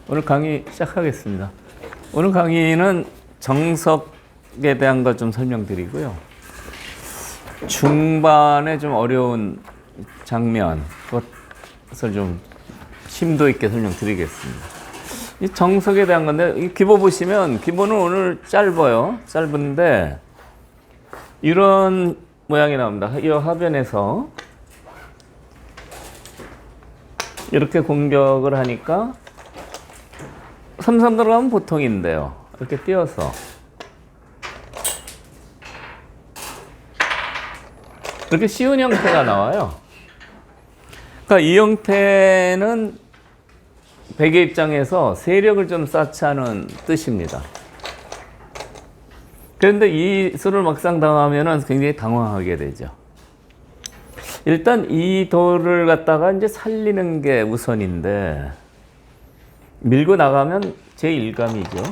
오늘 강의 시작하겠습니다. 오늘 강의는 정석에 대한 것 좀 설명드리고요. 중반에 좀 어려운 장면, 그것을 좀 심도 있게 설명드리겠습니다. 이 정석에 대한 건데, 이 기본 보시면, 기본은 오늘 짧아요. 짧은데, 이런 모양이 나옵니다. 이 하변에서 이렇게 공격을 하니까 3-3 들어가면 보통인데요. 이렇게 띄어서 이렇게 쉬운 형태가 나와요. 그러니까 이 형태는 백의 입장에서 세력을 좀 쌓지 않은 뜻입니다. 그런데 이 수를 막상 당하면 굉장히 당황하게 되죠. 일단 이 돌을 갖다가 이제 살리는 게 우선인데, 밀고 나가면 제1감이죠.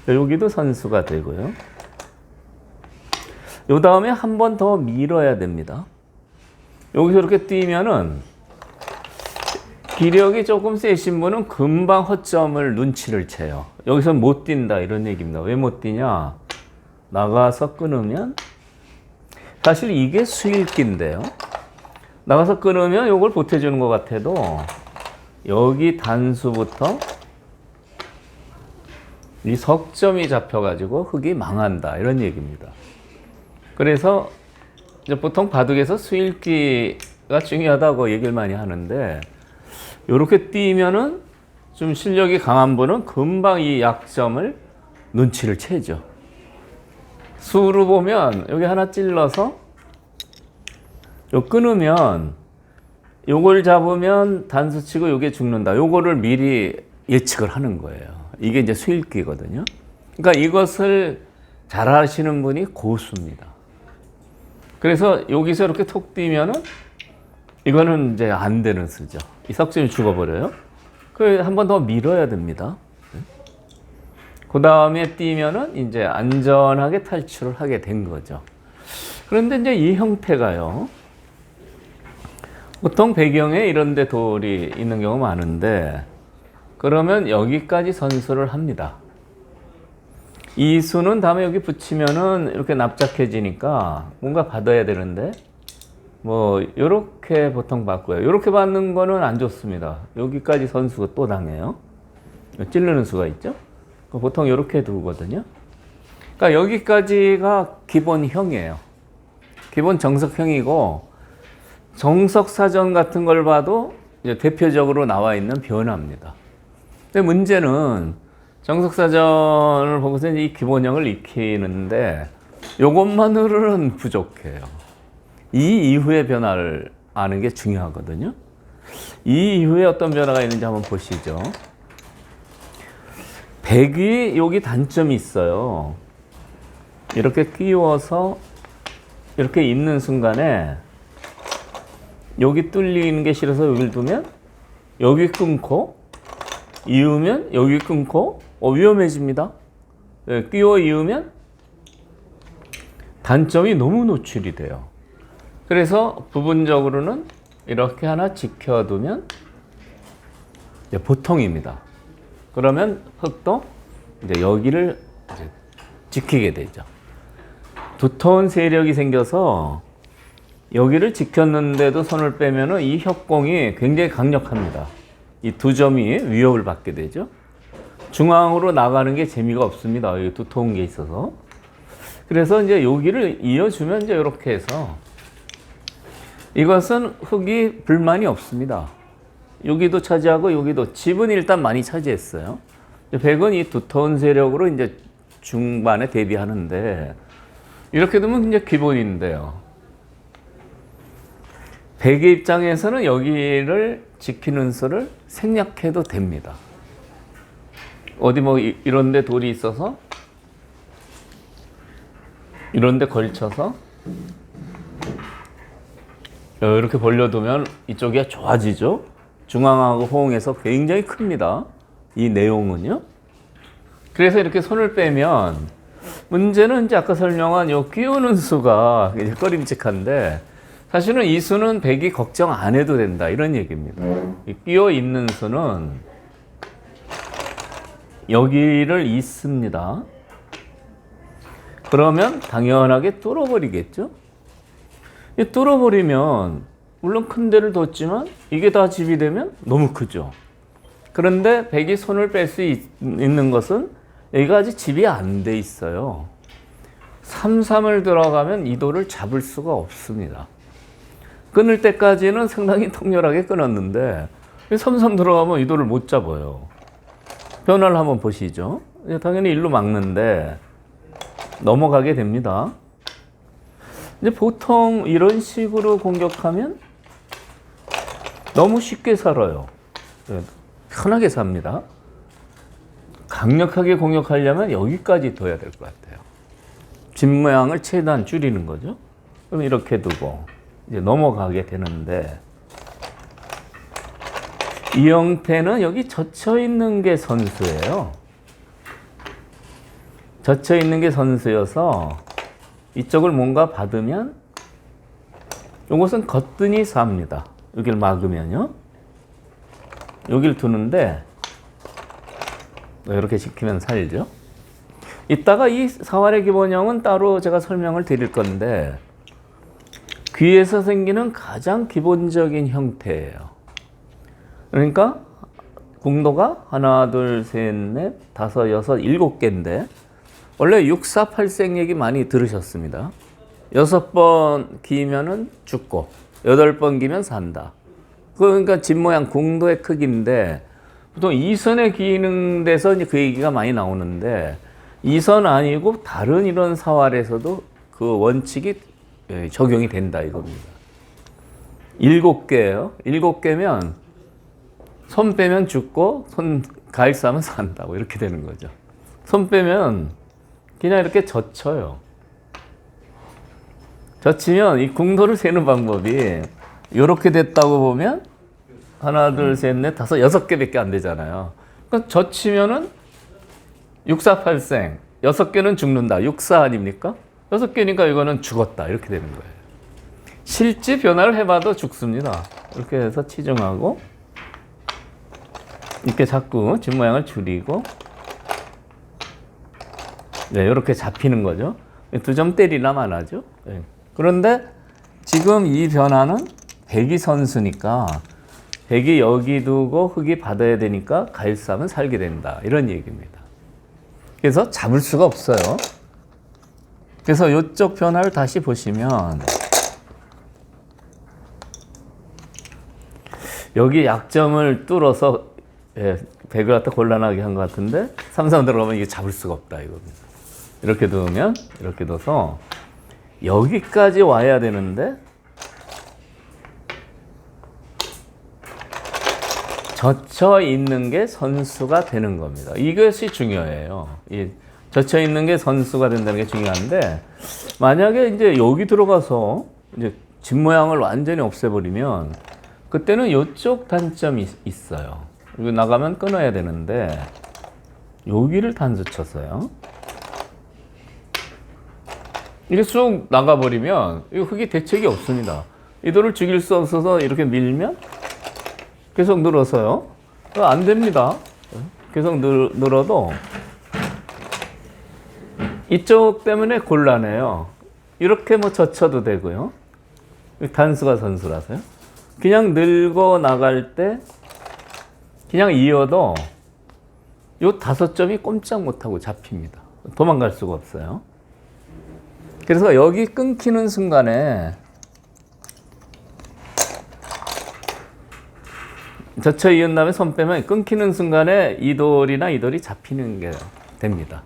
여기도 선수가 되고요. 요 다음에 한 번 더 밀어야 됩니다. 여기서 이렇게 뛰면은 기력이 조금 세신 분은 금방 허점을 눈치를 채요. 여기서 못 뛴다 이런 얘기입니다. 왜 못 뛰냐? 나가서 끊으면, 사실 이게 수일기인데요. 나가서 끊으면 이걸 보태주는 것 같아도 여기 단수부터 이 석점이 잡혀가지고 흙이 망한다 이런 얘기입니다. 그래서 이제 보통 바둑에서 수일기가 중요하다고 얘기를 많이 하는데, 이렇게 뛰면은 좀 실력이 강한 분은 금방 이 약점을 눈치를 채죠. 수로 보면 여기 하나 찔러서 요 끊으면 요걸 잡으면 단수 치고 요게 죽는다. 요거를 미리 예측을 하는 거예요. 이게 이제 수일기거든요. 그러니까 이것을 잘 하시는 분이 고수입니다. 그래서 여기서 이렇게 톡 뛰면은 이거는 이제 안 되는 수죠. 이 석점이 죽어버려요. 그 한 번 더 밀어야 됩니다. 그 다음에 뛰면은 이제 안전하게 탈출을 하게 된 거죠. 그런데 이제 이 형태가요, 보통 배경에 이런 데 돌이 있는 경우가 많은데, 그러면 여기까지 선수를 합니다. 이 수는 다음에 여기 붙이면은 이렇게 납작해지니까 뭔가 받아야 되는데, 뭐 요렇게 보통 받고요. 요렇게 받는 거는 안 좋습니다. 여기까지 선수가 또 당해요. 찌르는 수가 있죠. 보통 요렇게 두거든요. 그러니까 여기까지가 기본형이에요. 기본 정석형이고, 정석사전 같은 걸 봐도 이제 대표적으로 나와 있는 변화입니다. 근데 문제는 정석사전을 보고서 이 기본형을 익히는데 요것만으로는 부족해요. 이 이후의 변화를 아는 게 중요하거든요. 이 이후에 어떤 변화가 있는지 한번 보시죠. 백이 여기 단점이 있어요. 이렇게 끼워서 이렇게 있는 순간에 여기 뚫리는 게 싫어서 여기를 두면 여기 끊고, 이으면 여기 끊고, 위험해집니다. 끼워 이으면 단점이 너무 노출이 돼요. 그래서 부분적으로는 이렇게 하나 지켜두면 보통입니다. 그러면 흙도 이제 여기를 이제 지키게 되죠. 두터운 세력이 생겨서 여기를 지켰는데도 손을 빼면은 이 협공이 굉장히 강력합니다. 이 두 점이 위협을 받게 되죠. 중앙으로 나가는 게 재미가 없습니다. 여기 두터운 게 있어서. 그래서 이제 여기를 이어주면 이제 이렇게 해서, 이것은 흙이 불만이 없습니다. 여기도 차지하고 여기도, 집은 일단 많이 차지했어요. 백은 이 두터운 세력으로 이제 중반에 대비하는데, 이렇게 되면 이제 기본인데요. 백의 입장에서는 여기를 지키는 수를 생략해도 됩니다. 어디 뭐 이런 데 돌이 있어서 이런 데 걸쳐서 이렇게 벌려두면 이쪽이 좋아지죠. 중앙하고 호응해서 굉장히 큽니다. 이 내용은요. 그래서 이렇게 손을 빼면, 문제는 이제 아까 설명한 요 끼우는 수가 꺼림칙한데, 사실은 이 수는 백이 걱정 안 해도 된다 이런 얘기입니다. 이 끼어 있는 수는 여기를 잇습니다. 그러면 당연하게 뚫어버리겠죠. 이 뚫어버리면 물론 큰 데를 뒀지만 이게 다 집이 되면 너무 크죠. 그런데 백이 손을 뺄 수 있는 것은 여기가 아직 집이 안 돼 있어요. 3-3을 들어가면 이 돌을 잡을 수가 없습니다. 끊을 때까지는 상당히 통렬하게 끊었는데 3-3 들어가면 이 돌을 못 잡아요. 변화를 한번 보시죠. 당연히 일로 막는데 넘어가게 됩니다. 이제 보통 이런 식으로 공격하면 너무 쉽게 살아요. 편하게 삽니다. 강력하게 공격하려면 여기까지 둬야 될 것 같아요. 집 모양을 최대한 줄이는 거죠. 그럼 이렇게 두고 이제 넘어가게 되는데 이 형태는 여기 젖혀 있는 게 선수예요. 젖혀 있는 게 선수여서 이쪽을 뭔가 받으면 이것은 거뜬히 삽니다. 여기를 막으면요. 여기를 두는데 이렇게 지키면 살죠. 이따가 이 사활의 기본형은 따로 제가 설명을 드릴 건데 귀에서 생기는 가장 기본적인 형태예요. 그러니까 궁도가 하나, 둘, 셋, 넷, 다섯, 여섯, 7개인데 원래 6, 4, 8생 얘기 많이 들으셨습니다. 6번 기면은 죽고 8번 기면 산다. 그러니까 집 모양 궁도의 크기인데 보통 2선에 기는 데서 이제 그 얘기가 많이 나오는데 2선 아니고 다른 이런 사활에서도 그 원칙이 적용이 된다 이겁니다. 7개예요. 7개면 손 빼면 죽고 손 가일 싸면 산다고 이렇게 되는 거죠. 손 빼면 그냥 이렇게 젖혀요. 젖히면 이 궁도를 세는 방법이 이렇게 됐다고 보면 하나, 둘, 셋, 넷, 다섯, 6개밖에 안 되잖아요. 그러니까 젖히면은 6, 4, 8생 6개는 죽는다. 6, 4 아닙니까? 6개니까 이거는 죽었다. 이렇게 되는 거예요. 실제 변화를 해봐도 죽습니다. 이렇게 해서 치중하고 이렇게 자꾸 집 모양을 줄이고 네, 이렇게 잡히는 거죠. 2점 때리나만 하죠. 네. 그런데 지금 이 변화는 백이 선수니까 백이 여기 두고 흙이 받아야 되니까 가일 싸면 살게 된다. 이런 얘기입니다. 그래서 잡을 수가 없어요. 그래서 이쪽 변화를 다시 보시면 여기 약점을 뚫어서 백을 갖다 곤란하게 한 것 같은데 3-3 들어가면 이게 잡을 수가 없다 이겁니다. 이렇게 두면 이렇게 둬서 여기까지 와야 되는데 젖혀 있는 게 선수가 되는 겁니다. 이것이 중요해요. 이 젖혀 있는 게 선수가 된다는 게 중요한데 만약에 이제 여기 들어가서 이제 집 모양을 완전히 없애버리면 그때는 이쪽 단점이 있어요. 이거 나가면 끊어야 되는데 여기를 단수 쳤어요. 이게 쑥 나가버리면 이 흙이 대책이 없습니다. 이 돌을 죽일 수 없어서 이렇게 밀면 계속 늘어서요. 안 됩니다. 계속 늘어도 이쪽 때문에 곤란해요. 이렇게 뭐 젖혀도 되고요. 단수가 선수라서요. 그냥 늘고 나갈 때 그냥 이어도 요 5점이 꼼짝 못하고 잡힙니다. 도망갈 수가 없어요. 그래서 여기 끊기는 순간에 젖혀 이은 다음에 손 빼면 끊기는 순간에 이 돌이나 이 돌이 잡히는 게 됩니다.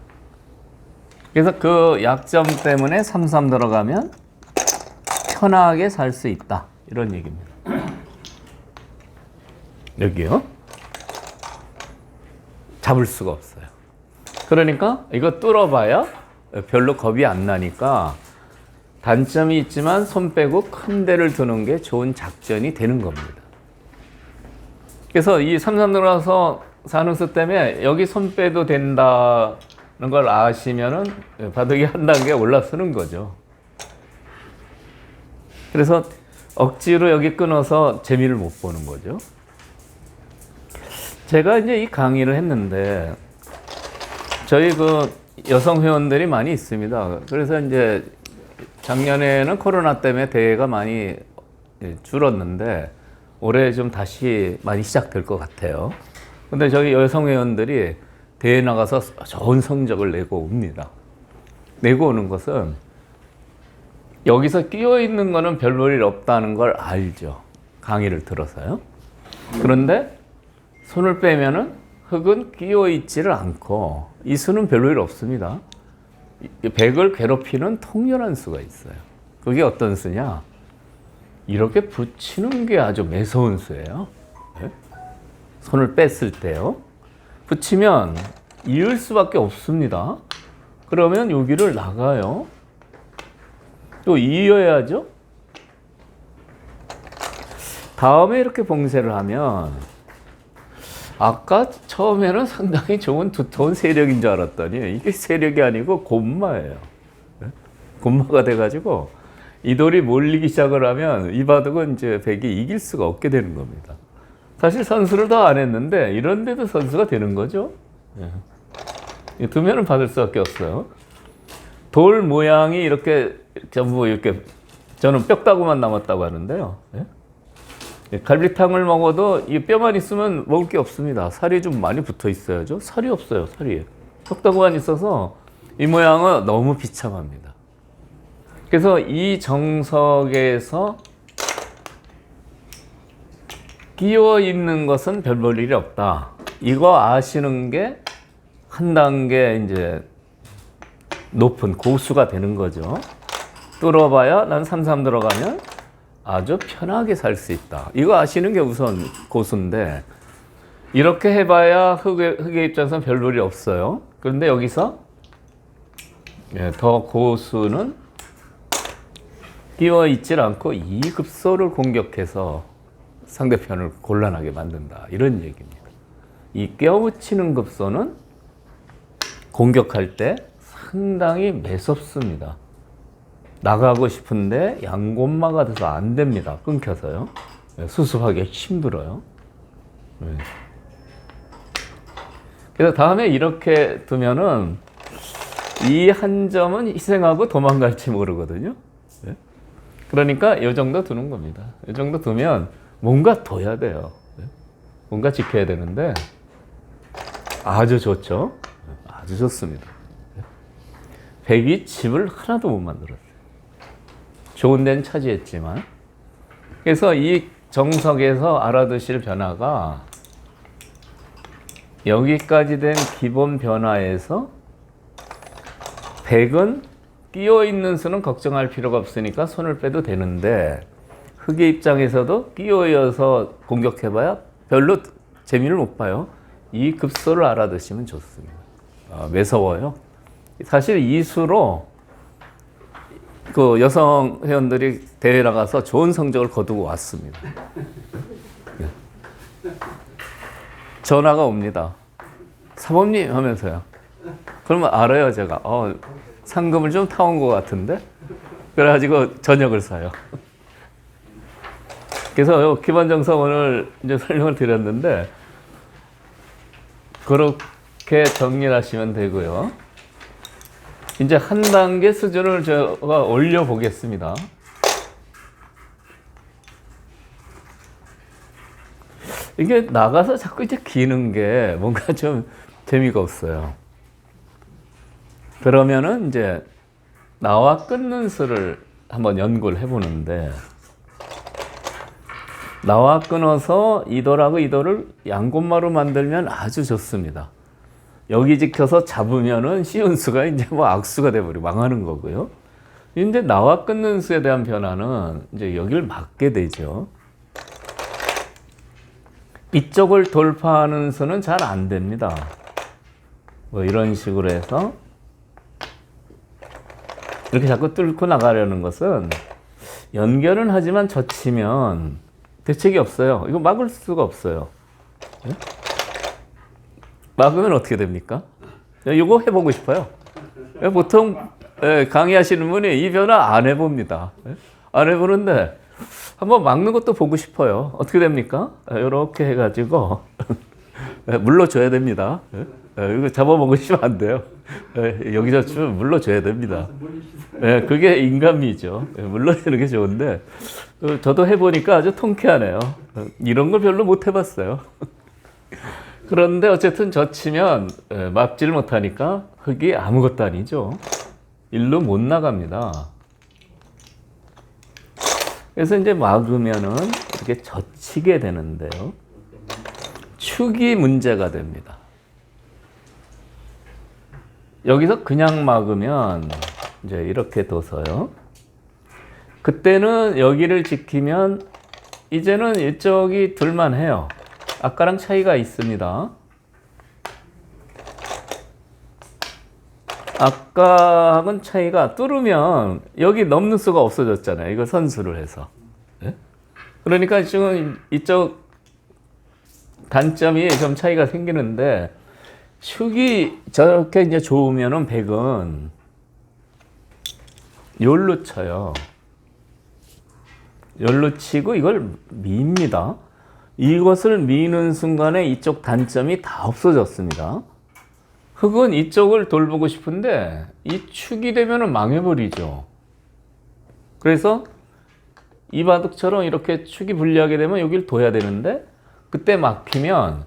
그래서 그 약점 때문에 3-3 들어가면 편하게 살 수 있다. 이런 얘기입니다. 여기요. 잡을 수가 없어요. 그러니까 이거 뚫어봐야 별로 겁이 안 나니까 단점이 있지만 손 빼고 큰 데를 두는 게 좋은 작전이 되는 겁니다. 그래서 이 3-3 들어가서 사는 수 때문에 여기 손 빼도 된다는 걸 아시면은 바둑이 한 단계 올라서는 거죠. 그래서 억지로 여기 끊어서 재미를 못 보는 거죠. 제가 이제 이 강의를 했는데 저희 그 여성 회원들이 많이 있습니다. 그래서 이제 작년에는 코로나 때문에 대회가 많이 줄었는데 올해 좀 다시 많이 시작될 것 같아요. 근데 저희 여성 회원들이 대회 나가서 좋은 성적을 내고 옵니다. 내고 오는 것은 여기서 끼어 있는 거는 별 볼 일 없다는 걸 알죠. 강의를 들어서요. 그런데 손을 빼면은 흙은 끼어 있지를 않고 이 수는 별로 일 없습니다. 백을 괴롭히는 통렬한 수가 있어요. 그게 어떤 수냐? 이렇게 붙이는 게 아주 매서운 수예요. 네? 손을 뺐을 때요. 붙이면 이을 수밖에 없습니다. 그러면 여기를 나가요. 또 이어야죠. 다음에 이렇게 봉쇄를 하면 아까 처음에는 상당히 좋은 두터운 세력인 줄 알았더니 이게 세력이 아니고 곤마예요. 곤마가 돼가지고 이 돌이 몰리기 시작을 하면 이 바둑은 이제 백이 이길 수가 없게 되는 겁니다. 사실 선수를 더 안 했는데 이런데도 선수가 되는 거죠. 두면은 받을 수밖에 없어요. 돌 모양이 이렇게 전부 이렇게 저는 뼈다구만 남았다고 하는데요. 갈비탕을 먹어도 이 뼈만 있으면 먹을 게 없습니다. 살이 좀 많이 붙어 있어야죠. 살이 없어요, 살이. 뼈다구만 있어서 이 모양은 너무 비참합니다. 그래서 이 정석에서 끼어 있는 것은 별 볼 일이 없다. 이거 아시는 게 한 단계 이제 높은 고수가 되는 거죠. 뚫어봐야 난 3-3 들어가면 아주 편하게 살 수 있다. 이거 아시는 게 우선 고수인데 이렇게 해봐야 흙의 입장에서는 별 볼이 없어요. 그런데 여기서 더 고수는 끼어 있질 않고 이 급소를 공격해서 상대편을 곤란하게 만든다. 이런 얘기입니다. 이 껴붙이는 급소는 공격할 때 상당히 매섭습니다. 나가고 싶은데 양곤마가 돼서 안 됩니다. 끊겨서요. 수습하기 힘들어요. 그래서 다음에 이렇게 두면은 이 한 점은 희생하고 도망갈지 모르거든요. 그러니까 이 정도 두는 겁니다. 이 정도 두면 뭔가 둬야 돼요. 뭔가 지켜야 되는데 아주 좋죠. 아주 좋습니다. 백이 집을 하나도 못 만들었어요. 좋은 데는 차지했지만. 그래서 이 정석에서 알아두실 변화가 여기까지 된 기본 변화에서 백은 끼어 있는 수는 걱정할 필요가 없으니까 손을 빼도 되는데 흙의 입장에서도 끼어여서 공격해봐야 별로 재미를 못 봐요. 이 급소를 알아두시면 좋습니다. 매서워요. 사실 이 수로 그 여성 회원들이 대회 나가서 좋은 성적을 거두고 왔습니다. 전화가 옵니다. 사모님 하면서요. 그러면 알아요, 제가. 상금을 좀 타온 것 같은데? 그래가지고 저녁을 사요. 그래서 기본 정석 오늘 이제 설명을 드렸는데, 그렇게 정리를 하시면 되고요. 이제 한 단계 수준을 제가 올려보겠습니다. 이게 나가서 자꾸 이제 기는 게 뭔가 좀 재미가 없어요. 그러면은 이제 나와 끊는 수를 한번 연구를 해보는데, 나와 끊어서 이돌하고 이돌을 양곤마로 만들면 아주 좋습니다. 여기 지켜서 잡으면은 쉬운 수가 이제 뭐 악수가 돼버리고 망하는 거고요. 이제 나와 끊는 수에 대한 변화는 이제 여기를 막게 되죠. 이쪽을 돌파하는 수는 잘 안 됩니다. 뭐 이런 식으로 해서 이렇게 자꾸 뚫고 나가려는 것은 연결은 하지만 젖히면 대책이 없어요. 이거 막을 수가 없어요. 네? 막으면 어떻게 됩니까? 이거 해보고 싶어요. 보통 강의하시는 분이 이 변화 안 해봅니다. 안 해보는데 한번 막는 것도 보고 싶어요. 어떻게 됩니까? 이렇게 해가지고 물러줘야 됩니다. 이거 잡아먹으시면 안 돼요. 여기서 좀 물러줘야 됩니다. 그게 인간미죠. 물러주는 게 좋은데 저도 해보니까 아주 통쾌하네요. 이런 걸 별로 못 해봤어요. 그런데 어쨌든 젖히면 막지를 못하니까 흙이 아무것도 아니죠. 일로 못 나갑니다. 그래서 이제 막으면은 이렇게 젖히게 되는데요. 축이 문제가 됩니다. 여기서 그냥 막으면 이제 이렇게 둬서요. 그때는 여기를 지키면 이제는 이쪽이 둘만해요. 아까랑 차이가 있습니다. 아까하고는 차이가 뚫으면 여기 넘는 수가 없어졌잖아요. 이거 선수를 해서. 네? 그러니까 지금 이쪽 단점이 좀 차이가 생기는데 축이 저렇게 이제 좋으면은 백은 요로 쳐요. 요로 치고 이걸 밉니다. 이것을 미는 순간에 이쪽 단점이 다 없어졌습니다. 흙은 이쪽을 돌보고 싶은데 이 축이 되면 망해버리죠. 그래서 이 바둑처럼 이렇게 축이 불리하게 되면 여기를 둬야 되는데 그때 막히면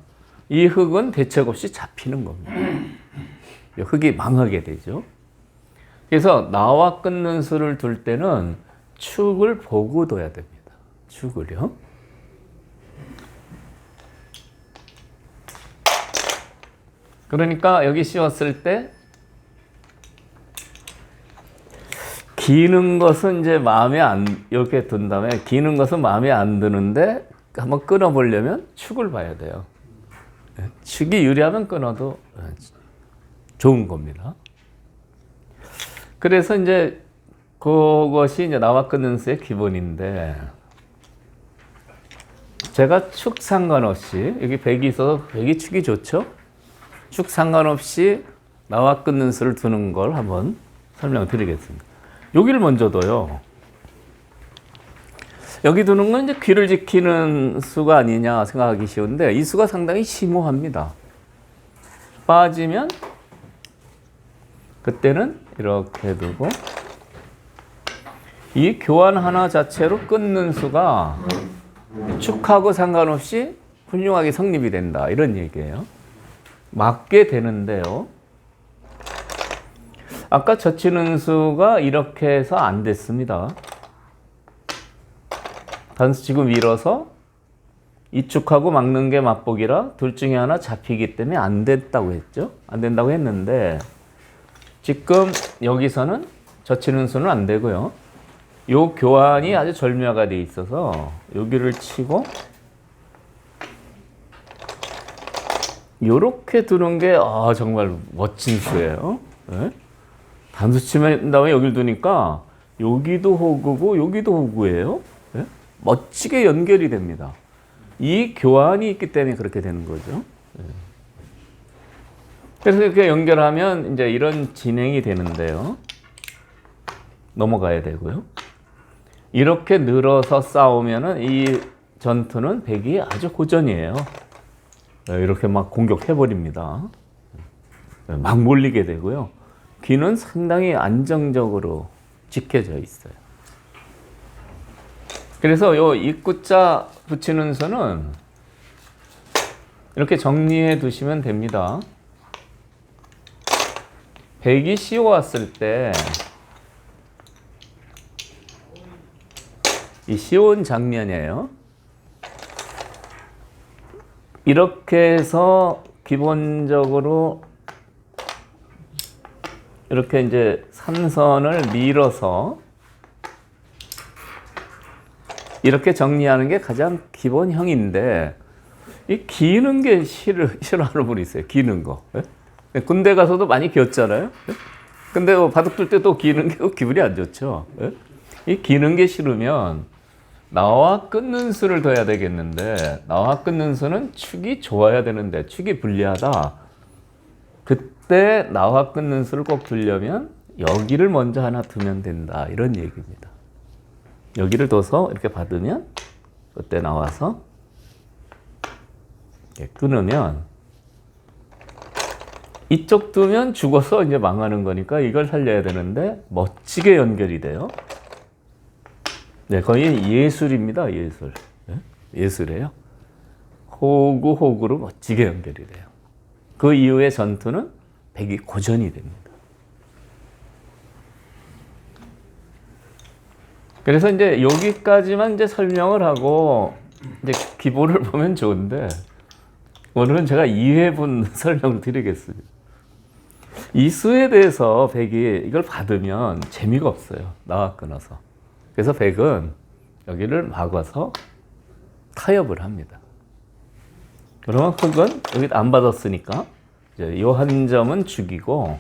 이 흙은 대책 없이 잡히는 겁니다. 흙이 망하게 되죠. 그래서 나와 끊는 수를 둘 때는 축을 보고 둬야 됩니다. 축을요. 그러니까 여기 씌웠을 때 기는 것은 이제 마음에 안, 이렇게 둔 다음에 기는 것은 마음에 안 드는데 한번 끊어보려면 축을 봐야 돼요. 축이 유리하면 끊어도 좋은 겁니다. 그래서 이제 그것이 이제 나와 끊는 수의 기본인데 제가 축 상관없이 여기 백이 있어서 백이 축이 좋죠? 축 상관없이 나와 끊는 수를 두는 걸 한번 설명드리겠습니다. 여기를 먼저 둬요. 여기 두는 건 이제 귀를 지키는 수가 아니냐 생각하기 쉬운데 이 수가 상당히 심오합니다. 빠지면 그때는 이렇게 두고 이 교환 하나 자체로 끊는 수가 축하고 상관없이 훌륭하게 성립이 된다 이런 얘기예요. 맞게 되는데요. 아까 젖히는 수가 이렇게 해서 안 됐습니다. 단수 치고 밀어서 이 축하고 막는 게 맞보기라 둘 중에 하나 잡히기 때문에 안 됐다고 했죠. 안 된다고 했는데 지금 여기서는 젖히는 수는 안 되고요. 요 교환이 아주 절묘하게 돼 있어서 여기를 치고 요렇게 두는 게 정말 멋진 수예요. 네? 단수 치면 다음에 여기를 두니까 여기도 호구고 여기도 호구예요. 네? 멋지게 연결이 됩니다. 이 교환이 있기 때문에 그렇게 되는 거죠. 네. 그래서 이렇게 연결하면 이제 이런 진행이 되는데요. 넘어가야 되고요. 이렇게 늘어서 싸우면은 이 전투는 백이 아주 고전이에요. 이렇게 막 공격해버립니다. 막 몰리게 되고요. 귀는 상당히 안정적으로 지켜져 있어요. 그래서 요 입구자 붙이는 수는 이렇게 정리해 두시면 됩니다. 백이 씌워왔을 때 이 씌운 장면이에요. 이렇게 해서 기본적으로 이렇게 이제 삼선을 밀어서 이렇게 정리하는 게 가장 기본형인데 이 기는 게 싫어하는 분이 있어요. 기는 거. 군대 가서도 많이 기었잖아요. 근데 바둑 둘 때 또 기는 게 기분이 안 좋죠. 이 기는 게 싫으면 나와 끊는 수를 둬야 되겠는데 나와 끊는 수는 축이 좋아야 되는데 축이 불리하다. 그때 나와 끊는 수를 꼭 두려면 여기를 먼저 하나 두면 된다. 이런 얘기입니다. 여기를 둬서 이렇게 받으면 그때 나와서 이렇게 끊으면 이쪽 두면 죽어서 이제 망하는 거니까 이걸 살려야 되는데 멋지게 연결이 돼요. 네, 거의 예술입니다. 예술. 네? 예술이에요. 호구로 멋지게 연결이 돼요. 그 이후의 전투는 백이 고전이 됩니다. 그래서 이제 여기까지만 이제 설명을 하고 이제 기본을 보면 좋은데 오늘은 제가 2회분 설명을 드리겠습니다. 이 수에 대해서 백이 이걸 받으면 재미가 없어요. 나와 끊어서. 그래서 백은 여기를 막아서 타협을 합니다. 그러면 흑은 여기 안 받았으니까 이제 요 한 점은 죽이고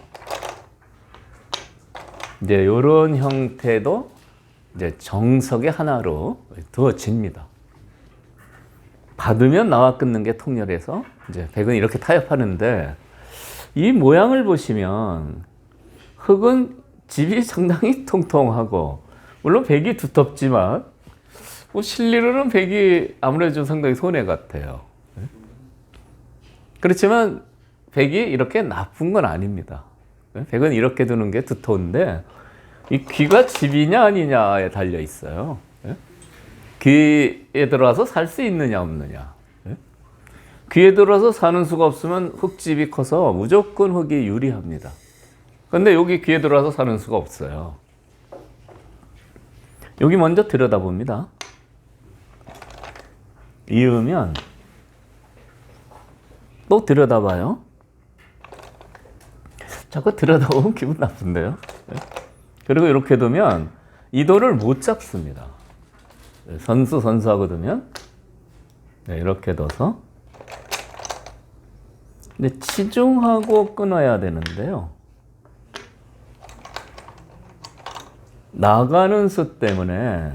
이제 이런 형태도 이제 정석의 하나로 두어집니다. 받으면 나와 끊는 게 통렬해서 이제 백은 이렇게 타협하는데 이 모양을 보시면 흑은 집이 상당히 통통하고 물론 백이 두텁지만 뭐 실리로는 백이 아무래도 좀 상당히 손해 같아요. 그렇지만 백이 이렇게 나쁜 건 아닙니다. 백은 이렇게 두는 게 두터운데 이 귀가 집이냐 아니냐에 달려 있어요. 귀에 들어와서 살 수 있느냐 없느냐. 귀에 들어와서 사는 수가 없으면 흑집이 커서 무조건 흑이 유리합니다. 근데 여기 귀에 들어와서 사는 수가 없어요. 여기 먼저 들여다봅니다. 이으면 또 들여다봐요. 자꾸 들여다보면 기분 나쁜데요. 그리고 이렇게 두면 이 돌을 못 잡습니다. 선수하고 두면 이렇게 둬서 근데 치중하고 끊어야 되는데요. 나가는 수 때문에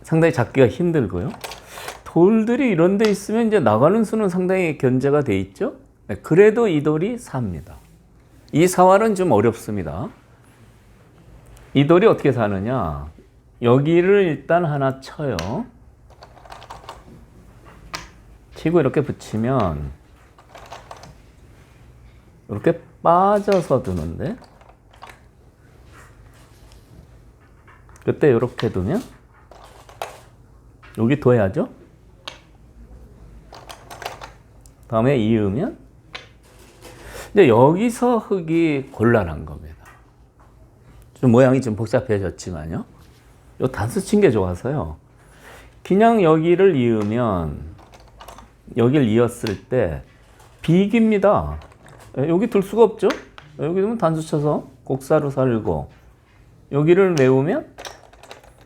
상당히 잡기가 힘들고요. 돌들이 이런 데 있으면 이제 나가는 수는 상당히 견제가 돼 있죠. 그래도 이 돌이 삽니다. 이 사활은 좀 어렵습니다. 이 돌이 어떻게 사느냐. 여기를 일단 하나 쳐요. 치고 이렇게 붙이면 이렇게 빠져서 두는데 그때 이렇게 두면 여기 둬야죠. 다음에 이으면 이제 여기서 흑이 곤란한 겁니다. 좀 모양이 좀 복잡해졌지만요. 요 단수 친 게 좋아서요. 그냥 여기를 이으면 여기를 이었을 때 비깁니다. 여기 둘 수가 없죠. 여기 두면 단수 쳐서 곡사로 살고 여기를 메우면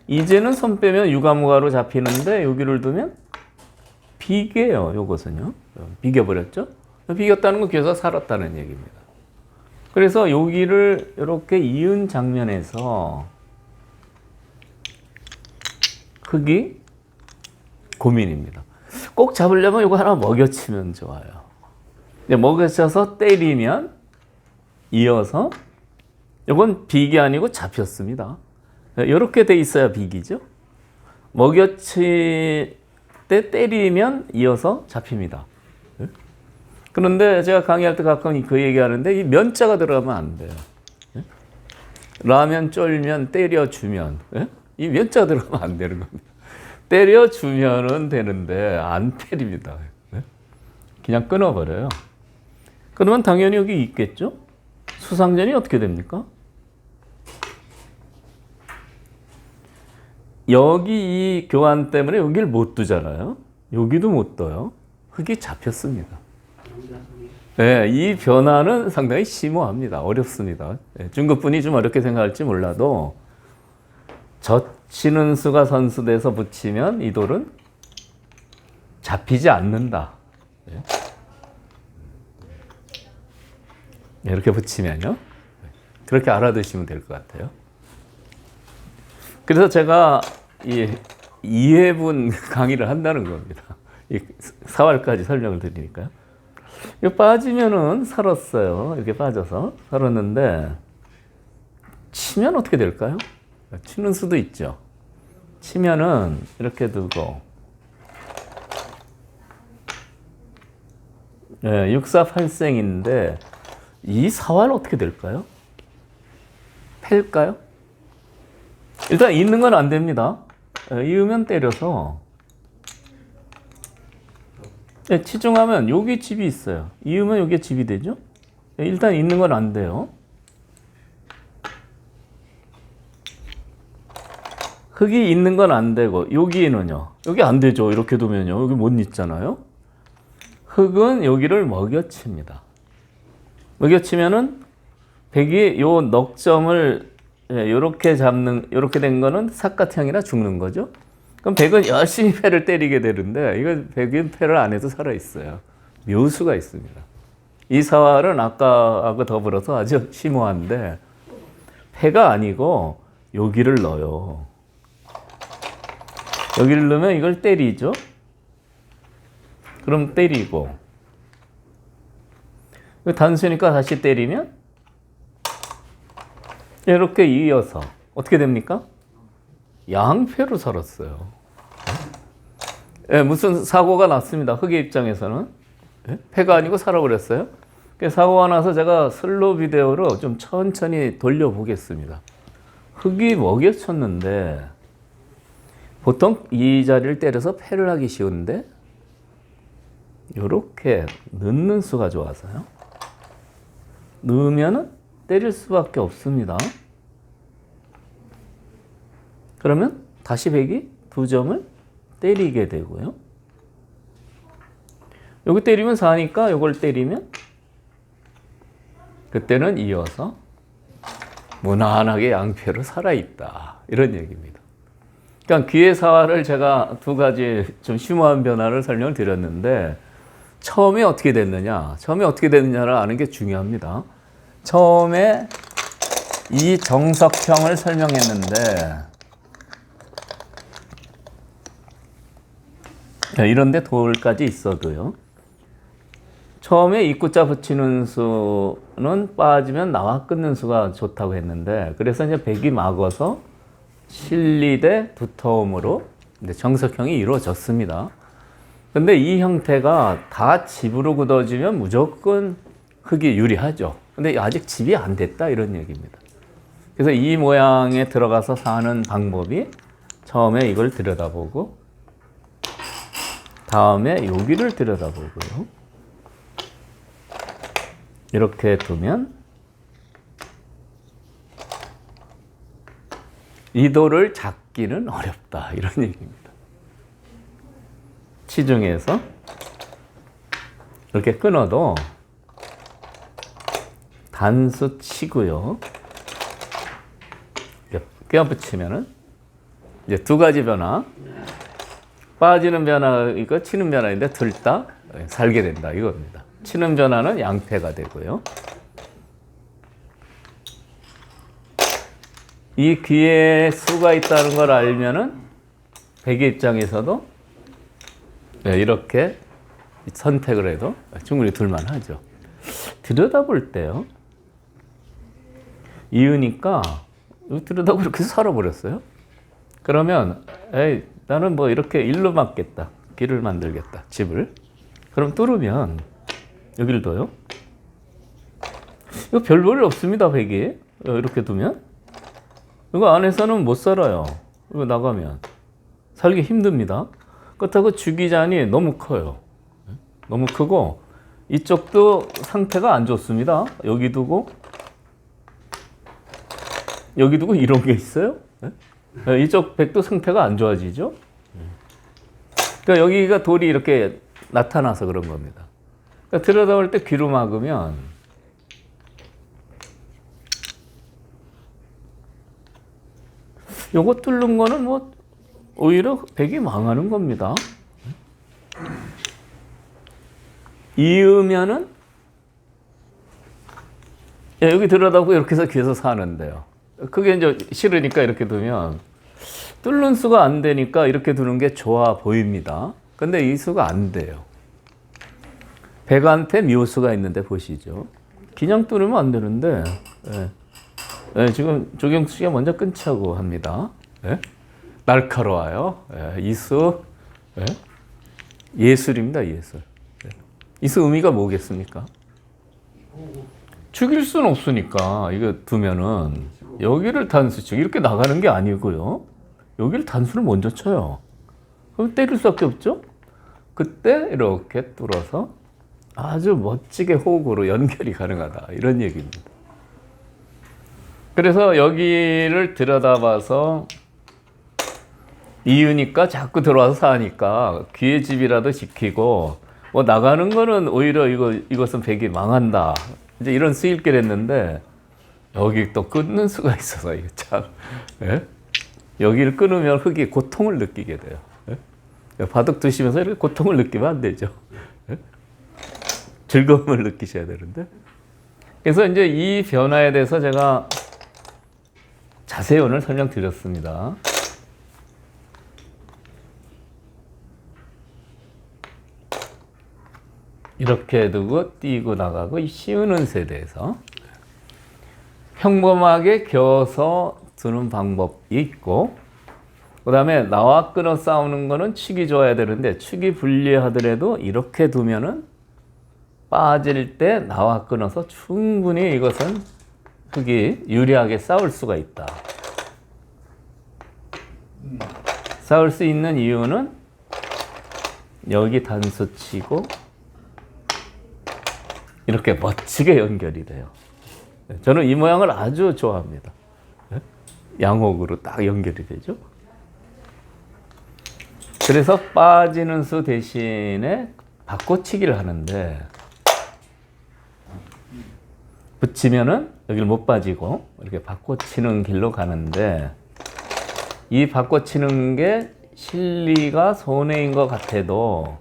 이제는 손 빼면 유가무가로 잡히는데 여기를 두면 비겨요. 요것은요. 비겨버렸죠. 비겼다는 건 귀에서 살았다는 얘기입니다. 그래서 여기를 이렇게 이은 장면에서 흑이 고민입니다. 꼭 잡으려면 이거 하나 먹여치면 좋아요. 먹여쳐서 때리면 이어서 이건 비기 아니고 잡혔습니다. 이렇게 돼 있어야 비기죠. 먹여칠 때 때리면 이어서 잡힙니다. 그런데 제가 강의할 때 가끔 그 얘기하는데 이 면자가 들어가면 안 돼요. 라면 쫄면 때려주면 이 면자가 들어가면 안 되는 겁니다. 때려주면은 되는데 안 때립니다. 그냥 끊어버려요. 그러면 당연히 여기 있겠죠? 수상전이 어떻게 됩니까? 여기 이 교환 때문에 여기를 못 두잖아요. 여기도 못 둬요. 흑이 잡혔습니다. 네, 이 변화는 상당히 심오합니다. 어렵습니다. 네, 중급분이 좀 어렵게 생각할지 몰라도 젖히는 수가 선수돼서 붙이면 이 돌은 잡히지 않는다. 네. 이렇게 붙이면요. 그렇게 알아두시면 될 것 같아요. 그래서 제가 이 2회분 강의를 한다는 겁니다. 이 사활까지 설명을 드리니까요. 이거 빠지면은 살았어요. 이렇게 빠져서 살았는데 치면 어떻게 될까요? 치는 수도 있죠. 치면은 이렇게 두고 648생인데 이 사활 어떻게 될까요? 팰까요? 일단 있는 건 안 됩니다. 이으면 때려서 치중하면 여기 집이 있어요. 이으면 여기에 집이 되죠? 일단 있는 건 안 돼요. 흙이 있는 건 안 되고 여기는요. 여기 안 되죠. 이렇게 두면요. 여기 못 있잖아요. 흙은 여기를 먹여칩니다. 먹여치면은 백이 요 넉점을 이렇게 잡는, 이렇게 된 거는 삿갓형이라 죽는 거죠. 그럼 백은 열심히 패를 때리게 되는데 이거 백은 패를 안 해도 살아 있어요. 묘수가 있습니다. 이 사활은 아까하고 더불어서 아주 심오한데 패가 아니고 여기를 넣어요. 여기를 넣으면 이걸 때리죠. 그럼 때리고 단수니까 다시 때리면 이렇게 이어서 어떻게 됩니까? 양패로 살았어요. 무슨 사고가 났습니다. 흑의 입장에서는. 패가 아니고 살아버렸어요. 사고가 나서 제가 슬로우 비디오로 좀 천천히 돌려보겠습니다. 흑이 먹여쳤는데 보통 이 자리를 때려서 패를 하기 쉬운데 이렇게 넣는 수가 좋아서요. 넣으면 때릴 수밖에 없습니다. 그러면 다시 백이 두 점을 때리게 되고요. 여기 때리면 4니까 이걸 때리면 그때는 이어서 무난하게 양패로 살아있다. 이런 얘기입니다. 그러니까 귀의 사활을 제가 두 가지 좀 심오한 변화를 설명을 드렸는데 처음에 어떻게 됐느냐? 처음에 어떻게 됐느냐를 아는 게 중요합니다. 처음에 이 정석형을 설명했는데 이런데 돌까지 있어도요. 처음에 입구자 붙이는 수는 빠지면 나와 끊는 수가 좋다고 했는데 그래서 이제 백이 막어서 실리대 두터움으로 이제 정석형이 이루어졌습니다. 근데 이 형태가 다 집으로 굳어지면 무조건 흙이 유리하죠. 근데 아직 집이 안 됐다 이런 얘기입니다. 그래서 이 모양에 들어가서 사는 방법이 처음에 이걸 들여다보고 다음에 여기를 들여다보고요. 이렇게 두면 이 돌을 잡기는 어렵다 이런 얘기입니다. 치중해서 이렇게 끊어도 단수 치고요. 껴붙이면은 이제 두 가지 변화. 빠지는 변화이고 치는 변화인데 둘 다 살게 된다 이겁니다. 치는 변화는 양패가 되고요. 이 귀에 수가 있다는 걸 알면은 백의 입장에서도 이렇게 선택을 해도 충분히 둘만하죠. 들여다볼 때요. 이으니까 들여다보고 이렇게 살아버렸어요. 그러면 에이, 나는 뭐 이렇게 일로 막겠다. 길을 만들겠다. 집을. 그럼 뚫으면 여기를 둬요. 이거 별 볼일 없습니다. 백이. 이렇게 두면. 이거 안에서는 못 살아요. 이거 나가면. 살기 힘듭니다. 그렇다고 주기잔이 너무 커요. 너무 크고 이쪽도 상태가 안 좋습니다. 여기 두고 이런 게 있어요. 이쪽 백도 상태가 안 좋아지죠. 그러니까 여기가 돌이 이렇게 나타나서 그런 겁니다. 그러니까 들여다볼 때 귀로 막으면 요거 뚫는 거는 뭐 오히려 백이 망하는 겁니다. 이으면은 여기 들여다보고 이렇게 해서 귀에서 사는데요. 그게 이제 싫으니까 이렇게 두면 뚫는 수가 안 되니까 이렇게 두는 게 좋아 보입니다. 근데 이 수가 안 돼요. 백한테 묘수가 있는데 보시죠. 그냥 뚫으면 안 되는데 예, 지금 조경수 씨가 먼저 끊자고 합니다. 예? 날카로워요. 예, 이수 예? 예술입니다. 예술. 예. 이수 의미가 뭐겠습니까? 죽일 수는 없으니까 이거 두면은 여기를 단수치고 이렇게 나가는 게 아니고요. 여기를 단수를 먼저 쳐요. 그럼 때릴 수밖에 없죠? 그때 이렇게 뚫어서 아주 멋지게 호흡으로 연결이 가능하다. 이런 얘기입니다. 그래서 여기를 들여다봐서 이유니까 자꾸 들어와서 사니까 귀의 집이라도 지키고 뭐 나가는 거는 오히려 이것은 백이 망한다. 이제 이런 수입기를 했는데 여기 또 끊는 수가 있어서 이거 참 예? 여기를 끊으면 흙이 고통을 느끼게 돼요. 예? 바둑 두시면서 이렇게 고통을 느끼면 안 되죠. 예? 즐거움을 느끼셔야 되는데. 그래서 이제 이 변화에 대해서 제가 자세히 오늘 설명드렸습니다. 이렇게 두고 띄고 나가고 씌우는 세대에서 평범하게 겨서 두는 방법이 있고, 그 다음에 나와 끊어 싸우는 거는 축이 좋아야 되는데 축이 불리하더라도 이렇게 두면은 빠질 때 나와 끊어서 충분히 이것은 흙이 유리하게 싸울 수가 있다. 싸울 수 있는 이유는 여기 단수 치고 이렇게 멋지게 연결이 돼요. 저는 이 모양을 아주 좋아합니다. 양옥으로 딱 연결이 되죠. 그래서 빠지는 수 대신에 바꿔치기를 하는데 붙이면은 여기를 못 빠지고 이렇게 바꿔치는 길로 가는데 이 바꿔치는 게 실리가 손해인 것 같아도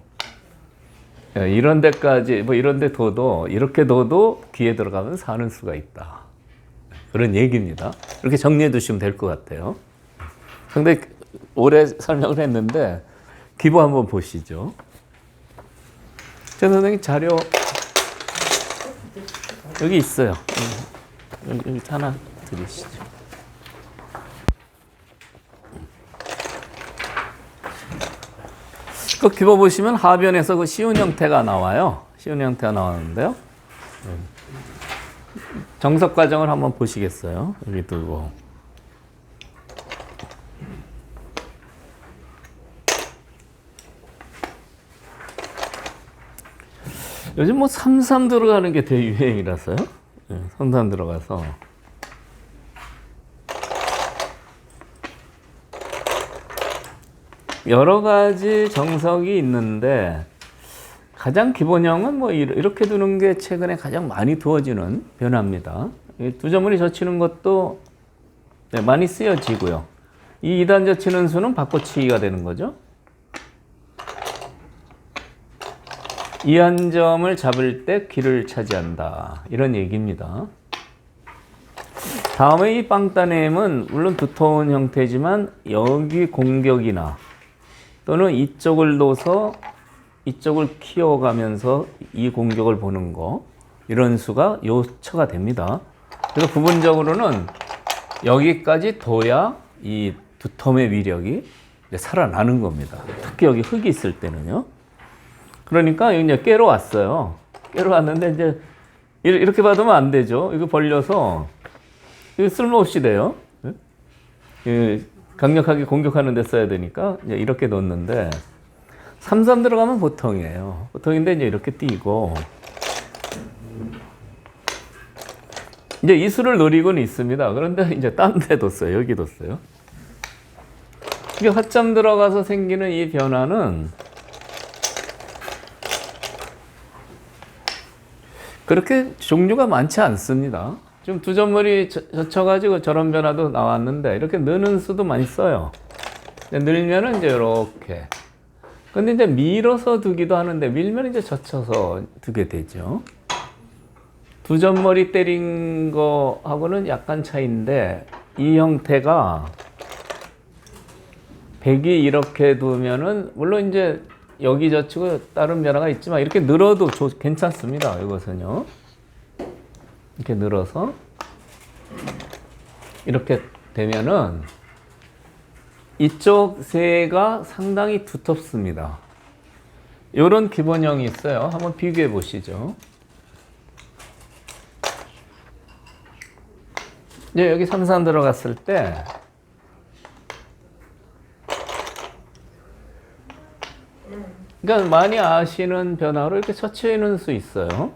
이런 데까지 뭐 이런 데 둬도 이렇게 둬도 귀에 들어가면 사는 수가 있다. 그런 얘기입니다. 이렇게 정리해 두시면 될 것 같아요. 상당히 오래 설명을 했는데 기보 한번 보시죠. 제 선생님 자료 여기 있어요. 여기 하나 드리시죠. 그 기보 보시면 하변에서 그 쉬운 형태가 나와요. 쉬운 형태가 나왔는데요. 정석 과정을 한번 보시겠어요? 여기 두고. 요즘 뭐 3-3 들어가는 게 대유행이라서요. 3-3 들어가서. 여러 가지 정석이 있는데 가장 기본형은 뭐 이렇게 두는 게 최근에 가장 많이 두어지는 변화입니다. 두 점을이 젖히는 것도 많이 쓰여지고요. 이 2단 젖히는 수는 바꿔치기가 되는 거죠. 이 한 점을 잡을 때 귀를 차지한다. 이런 얘기입니다. 다음에 이 빵따냄은 물론 두터운 형태지만 여기 공격이나 또는 이쪽을 둬서 이쪽을 키워가면서 이 공격을 보는 거 이런 수가 요처가 됩니다. 그래서 부분적으로는 여기까지 둬야 이 두텀의 위력이 이제 살아나는 겁니다. 특히 여기 흙이 있을 때는요. 그러니까 여기 이제 깨러 왔어요. 깨러 왔는데 이제 이렇게 받으면 안 되죠. 이거 벌려서 이거 쓸모없이 돼요. 강력하게 공격하는 데 써야 되니까 이제 이렇게 놓는데 3-3 들어가면 보통이에요. 보통인데 이제 이렇게 띄고 이제 이 수를 노리고는 있습니다. 그런데 이제 딴 데 뒀어요. 여기 뒀어요. 이게 화점 들어가서 생기는 이 변화는 그렇게 종류가 많지 않습니다. 지금 두 점머리 젖혀가지고 저런 변화도 나왔는데 이렇게 느는 수도 많이 써요. 늘면은 이제 이렇게. 근데 이제 밀어서 두기도 하는데 밀면 이제 젖혀서 두게 되죠. 두 점머리 때린 거하고는 약간 차이인데 이 형태가 백이 이렇게 두면은 물론 이제 여기 젖히고 다른 변화가 있지만 이렇게 늘어도 괜찮습니다. 이것은요. 이렇게 늘어서 이렇게 되면은 이쪽 세가 상당히 두텁습니다. 이런 기본형이 있어요. 한번 비교해 보시죠. 이제 여기 삼산 들어갔을 때 그러니까 많이 아시는 변화로 이렇게 젖혀 있는 수 있어요.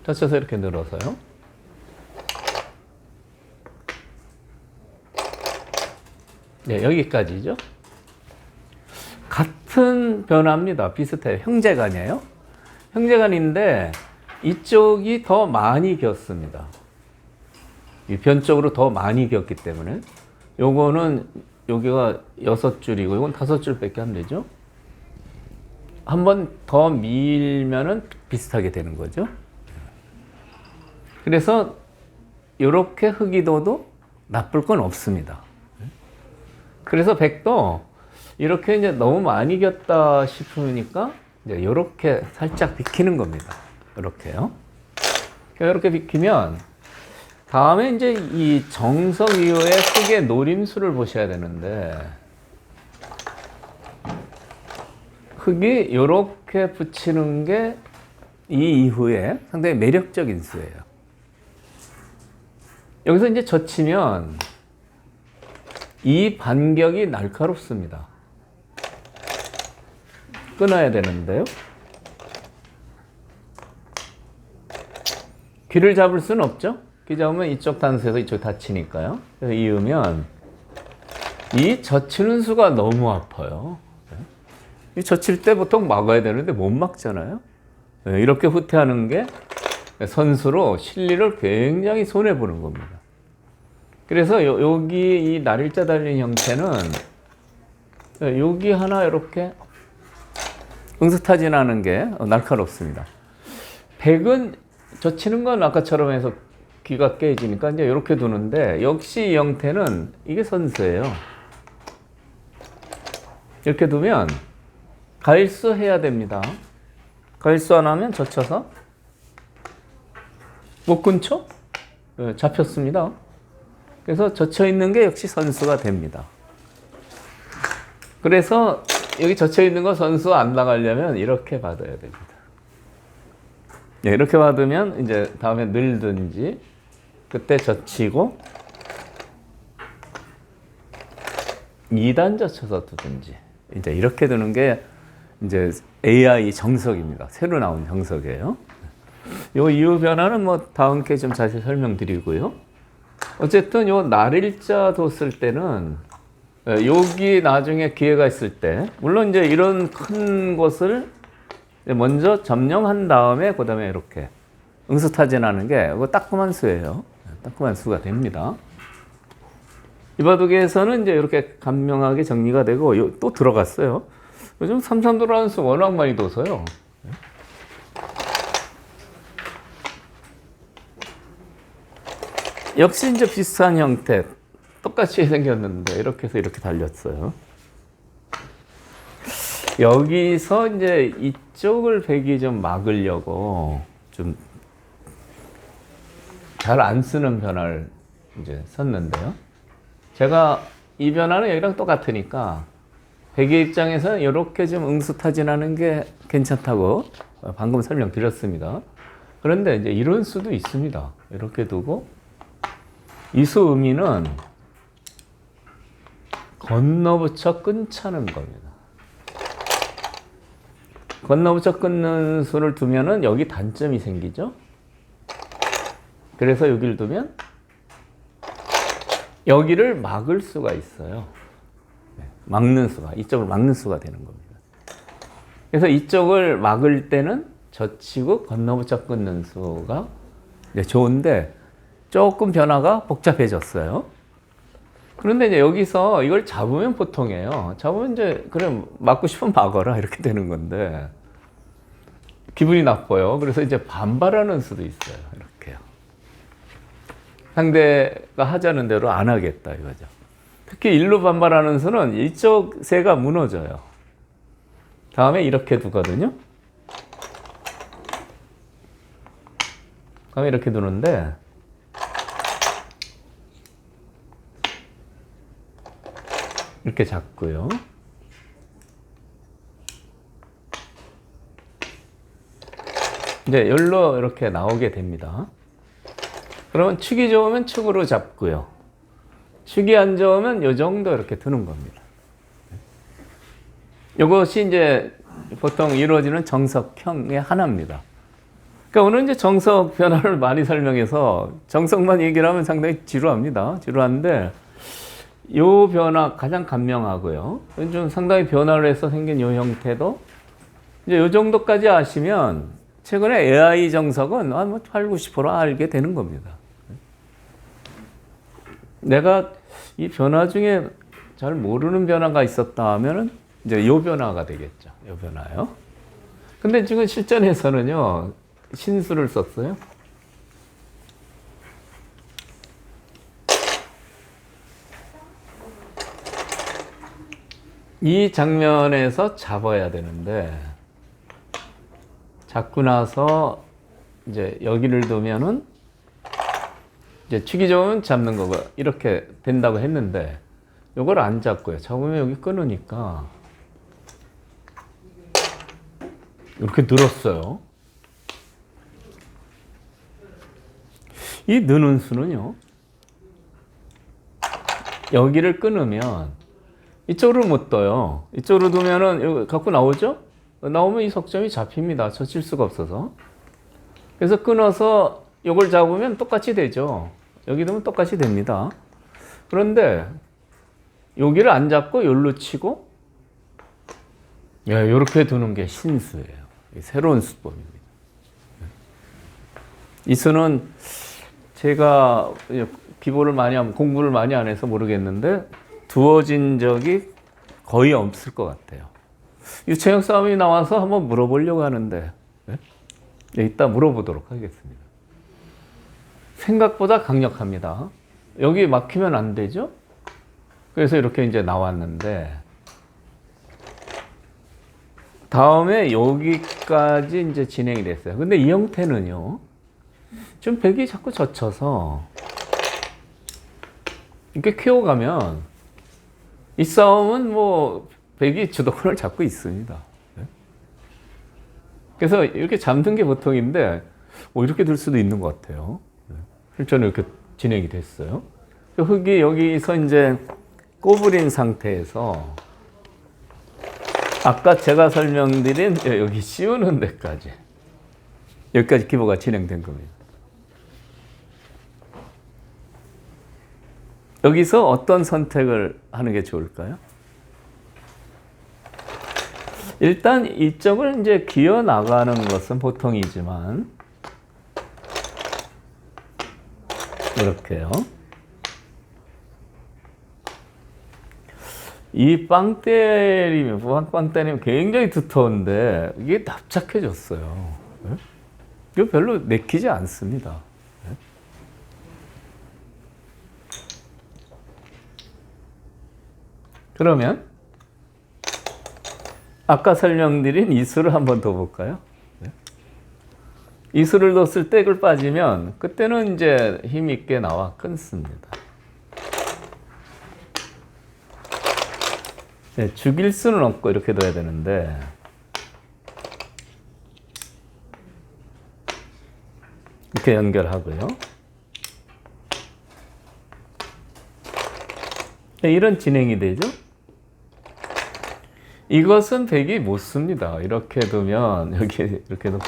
젖혀서 이렇게 늘어서요. 네, 여기까지죠. 같은 변화입니다. 비슷해요. 형제간이에요. 형제간인데 이쪽이 더 많이 겼습니다. 이 변 쪽으로 더 많이 겼기 때문에 요거는 여기가 6줄이고 이건 5줄밖에 안 되죠. 한 번 더 밀면은 비슷하게 되는 거죠. 그래서 이렇게 흑이도도 나쁠 건 없습니다. 그래서 백도 이렇게 이제 너무 많이 겼다 싶으니까 이제 이렇게 살짝 비키는 겁니다. 이렇게요. 이렇게 비키면 다음에 이제 이 정석 이후에 흑의 노림수를 보셔야 되는데 흑이 이렇게 붙이는 게 이 이후에 상당히 매력적인 수예요. 여기서 이제 젖히면 이 반격이 날카롭습니다. 끊어야 되는데요. 귀를 잡을 수는 없죠. 귀 잡으면 이쪽 단수에서 이쪽 다치니까요. 그래서 이으면 이 젖히는 수가 너무 아파요. 이 젖힐 때 보통 막아야 되는데 못 막잖아요. 이렇게 후퇴하는 게 선수로 실리를 굉장히 손해보는 겁니다. 그래서 여기 이 날일자 달린 형태는 여기 하나 이렇게 응스타진하는 게 날카롭습니다. 백은 젖히는 건 아까처럼 해서 귀가 깨지니까 이제 이렇게 두는데 역시 이 형태는 이게 선수예요. 이렇게 두면 가일수 해야 됩니다. 가일수 안 하면 젖혀서 못 끊죠? 잡혔습니다. 그래서 젖혀 있는 게 역시 선수가 됩니다. 그래서 여기 젖혀 있는 거 선수 안 나가려면 이렇게 받아야 됩니다. 네, 이렇게 받으면 이제 다음에 늘든지 그때 젖히고 2단 젖혀서 두든지 이제 이렇게 두는 게 이제 AI 정석입니다. 새로 나온 정석이에요. 요 이후 변화는 뭐 다음 게 좀 자세히 설명드리고요. 어쨌든 요 날일자 뒀을 때는 여기 나중에 기회가 있을 때 물론 이제 이런 큰 것을 먼저 점령한 다음에 그다음에 이렇게 응수타진하는 게 이거 따끔한 수예요. 따끔한 수가 됩니다. 이 바둑에서는 이제 이렇게 간명하게 정리가 되고 또 들어갔어요. 요즘 삼삼 들어가는 수 워낙 많이 둬서요. 역시 이제 비슷한 형태, 똑같이 생겼는데 이렇게 해서 이렇게 달렸어요. 여기서 이제 이쪽을 백이 좀 막으려고 좀 잘 안 쓰는 변화를 이제 썼는데요. 제가 이 변화는 여기랑 똑같으니까 백의 입장에서는 이렇게 좀 응수타진하는 게 괜찮다고 방금 설명드렸습니다. 그런데 이제 이런 수도 있습니다. 이렇게 두고 이 수 의미는 건너붙여 끊자는 겁니다. 건너붙여 끊는 수를 두면은 여기 단점이 생기죠. 그래서 여기를 두면 여기를 막을 수가 있어요. 막는 수가, 이쪽을 막는 수가 되는 겁니다. 그래서 이쪽을 막을 때는 젖히고 건너붙여 끊는 수가 좋은데 조금 변화가 복잡해졌어요. 그런데 이제 여기서 이걸 잡으면 보통이에요. 잡으면 이제 그래 막고 싶으면 막어라 이렇게 되는 건데 기분이 나빠요. 그래서 이제 반발하는 수도 있어요. 이렇게요. 상대가 하자는 대로 안 하겠다 이거죠. 특히 일로 반발하는 수는 이쪽 세가 무너져요. 다음에 이렇게 두거든요. 다음에 이렇게 두는데 이렇게 잡고요. 이제 열로 이렇게 나오게 됩니다. 그러면 축이 좋으면 축으로 잡고요. 축이 안 좋으면 이 정도 이렇게 드는 겁니다. 이것이 이제 보통 이루어지는 정석형의 하나입니다. 그러니까 오늘 이제 정석 변화를 많이 설명해서 정석만 얘기를 하면 상당히 지루합니다. 지루한데 이 변화 가장 간명하고요. 좀 상당히 변화를 해서 생긴 이 형태도 이제 이 정도까지 아시면 최근에 AI 정석은 뭐 8, 90% 알게 되는 겁니다. 내가 이 변화 중에 잘 모르는 변화가 있었다 하면은 이제 이 변화가 되겠죠. 이 변화요. 근데 지금 실전에서는요, 신수를 썼어요. 이 장면에서 잡아야 되는데, 잡고 나서 이제 여기를 두면은 이제 축이 좋으면 잡는 거고 이렇게 된다고 했는데, 이걸 안 잡고요. 잡으면 여기 끊으니까 이렇게 늘었어요. 이 느는 수는요, 여기를 끊으면 이쪽으로 못 떠요. 이쪽으로 두면은 여기 갖고 나오죠? 나오면 이 석점이 잡힙니다. 젖힐 수가 없어서. 그래서 끊어서 이걸 잡으면 똑같이 되죠. 여기 두면 똑같이 됩니다. 그런데 여기를 안 잡고 여기로 치고 이렇게 두는 게 신수예요. 새로운 수법입니다. 이 수는 제가 기본을 많이 하면 공부를 많이 안 해서 모르겠는데 두어진 적이 거의 없을 것 같아요. 유체형 싸움이 나와서 한번 물어보려고 하는데 이따 물어보도록 하겠습니다. 생각보다 강력합니다. 여기 막히면 안 되죠? 그래서 이렇게 이제 나왔는데 다음에 여기까지 이제 진행이 됐어요. 근데 이 형태는요, 좀 백이 자꾸 젖혀서 이렇게 키워가면 이 싸움은 뭐 백이 주도권을 잡고 있습니다. 그래서 이렇게 잡는 게 보통인데 이렇게 들 수도 있는 것 같아요. 실전에 이렇게 진행이 됐어요. 흙이 여기서 이제 꼬부린 상태에서 아까 제가 설명드린 여기 씌우는 데까지 여기까지 기보가 진행된 겁니다. 여기서 어떤 선택을 하는 게 좋을까요? 일단 이쪽을 이제 기어 나가는 것은 보통이지만 이렇게요. 이 빵 때리면 굉장히 두터운데 이게 납작해졌어요. 이거 별로 내키지 않습니다. 그러면 아까 설명드린 이 수를 한 번 더 볼까요? 이 수를 넣었을 때 이걸 빠지면 그때는 이제 힘 있게 나와 끊습니다. 네, 죽일 수는 없고 이렇게 둬야 되는데 이렇게 연결하고요. 네, 이런 진행이 되죠. 이것은 백이 못 씁니다. 이렇게 두면 여기 이렇게 놓고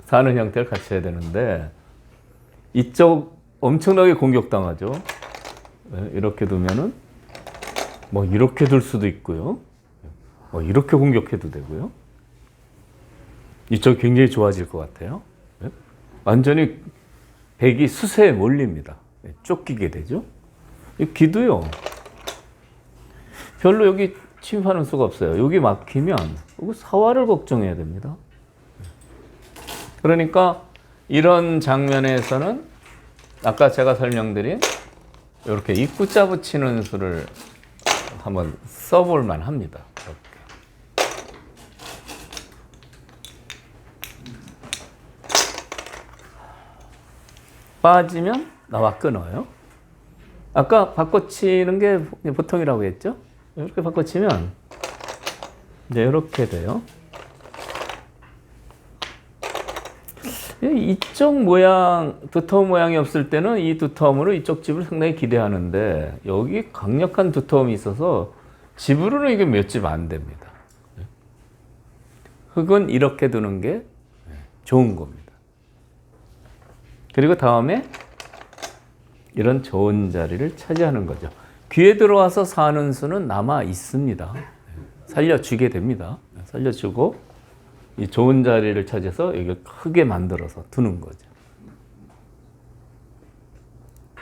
사는 형태를 갖춰야 되는데 이쪽 엄청나게 공격당하죠. 네, 이렇게 두면은 뭐 이렇게 둘 수도 있고요. 뭐 이렇게 공격해도 되고요. 이쪽 굉장히 좋아질 것 같아요. 네? 완전히 백이 수세에 몰립니다. 네, 쫓기게 되죠. 이 기도요. 별로 여기 침입하는 수가 없어요. 여기 막히면 사활을 걱정해야 됩니다. 그러니까 이런 장면에서는 아까 제가 설명드린 이렇게 입구자 붙이는 수를 한번 써볼 만합니다. 이렇게. 빠지면 나와 끊어요. 아까 바꿔 치는 게 보통이라고 했죠? 이렇게 바꿔치면 이제 이렇게 돼요. 이쪽 모양, 두터움 모양이 없을 때는 이 두터움으로 이쪽 집을 상당히 기대하는데 여기 강력한 두터움이 있어서 집으로는 이게 몇 집 안 됩니다. 흙은 이렇게 두는 게 좋은 겁니다. 그리고 다음에 이런 좋은 자리를 차지하는 거죠. 귀에 들어와서 사는 수는 남아 있습니다. 살려주게 됩니다. 살려주고 이 좋은 자리를 차지해서 여기 크게 만들어서 두는 거죠.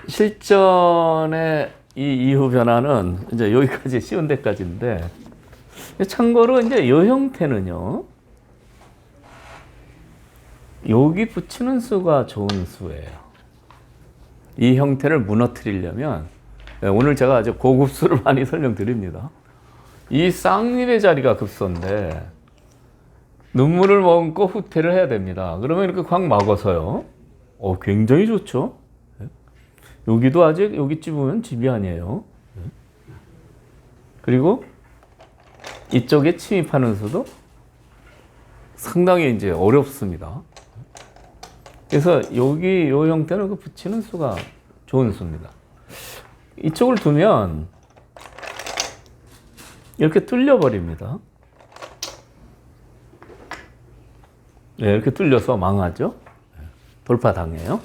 실전의 이 이후 변화는 이제 여기까지 쉬운 데까지인데, 참고로 이제 이 형태는요, 여기 붙이는 수가 좋은 수예요. 이 형태를 무너뜨리려면, 오늘 제가 아주 고급 수를 많이 설명드립니다. 이 쌍립의 자리가 급소인데 눈물을 머금고 후퇴를 해야 됩니다. 그러면 이렇게 확 막아서요. 굉장히 좋죠. 여기도 아직 여기쯤 보면 집이 아니에요. 그리고 이쪽에 침입하는 수도 상당히 이제 어렵습니다. 그래서 여기 이 형태는 그 붙이는 수가 좋은 수입니다. 이쪽을 두면 이렇게 뚫려 버립니다. 네, 이렇게 뚫려서 망하죠. 돌파 당해요.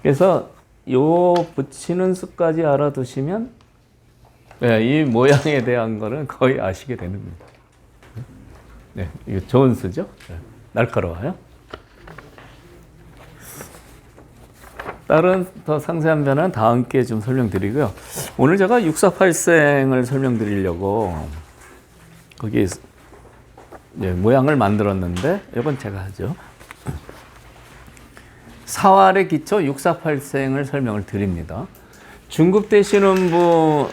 그래서 요 붙이는 수까지 알아두시면 이 모양에 대한 거는 거의 아시게 됩니다. 네, 이거 좋은 수죠. 날카로워요. 다른 더 상세한 변화는 다음 기회에 좀 설명드리고요. 오늘 제가 648생을 설명드리려고 거기 모양을 만들었는데 이건 제가 하죠. 사활의 기초 648생을 설명을 드립니다. 중급 되시는 분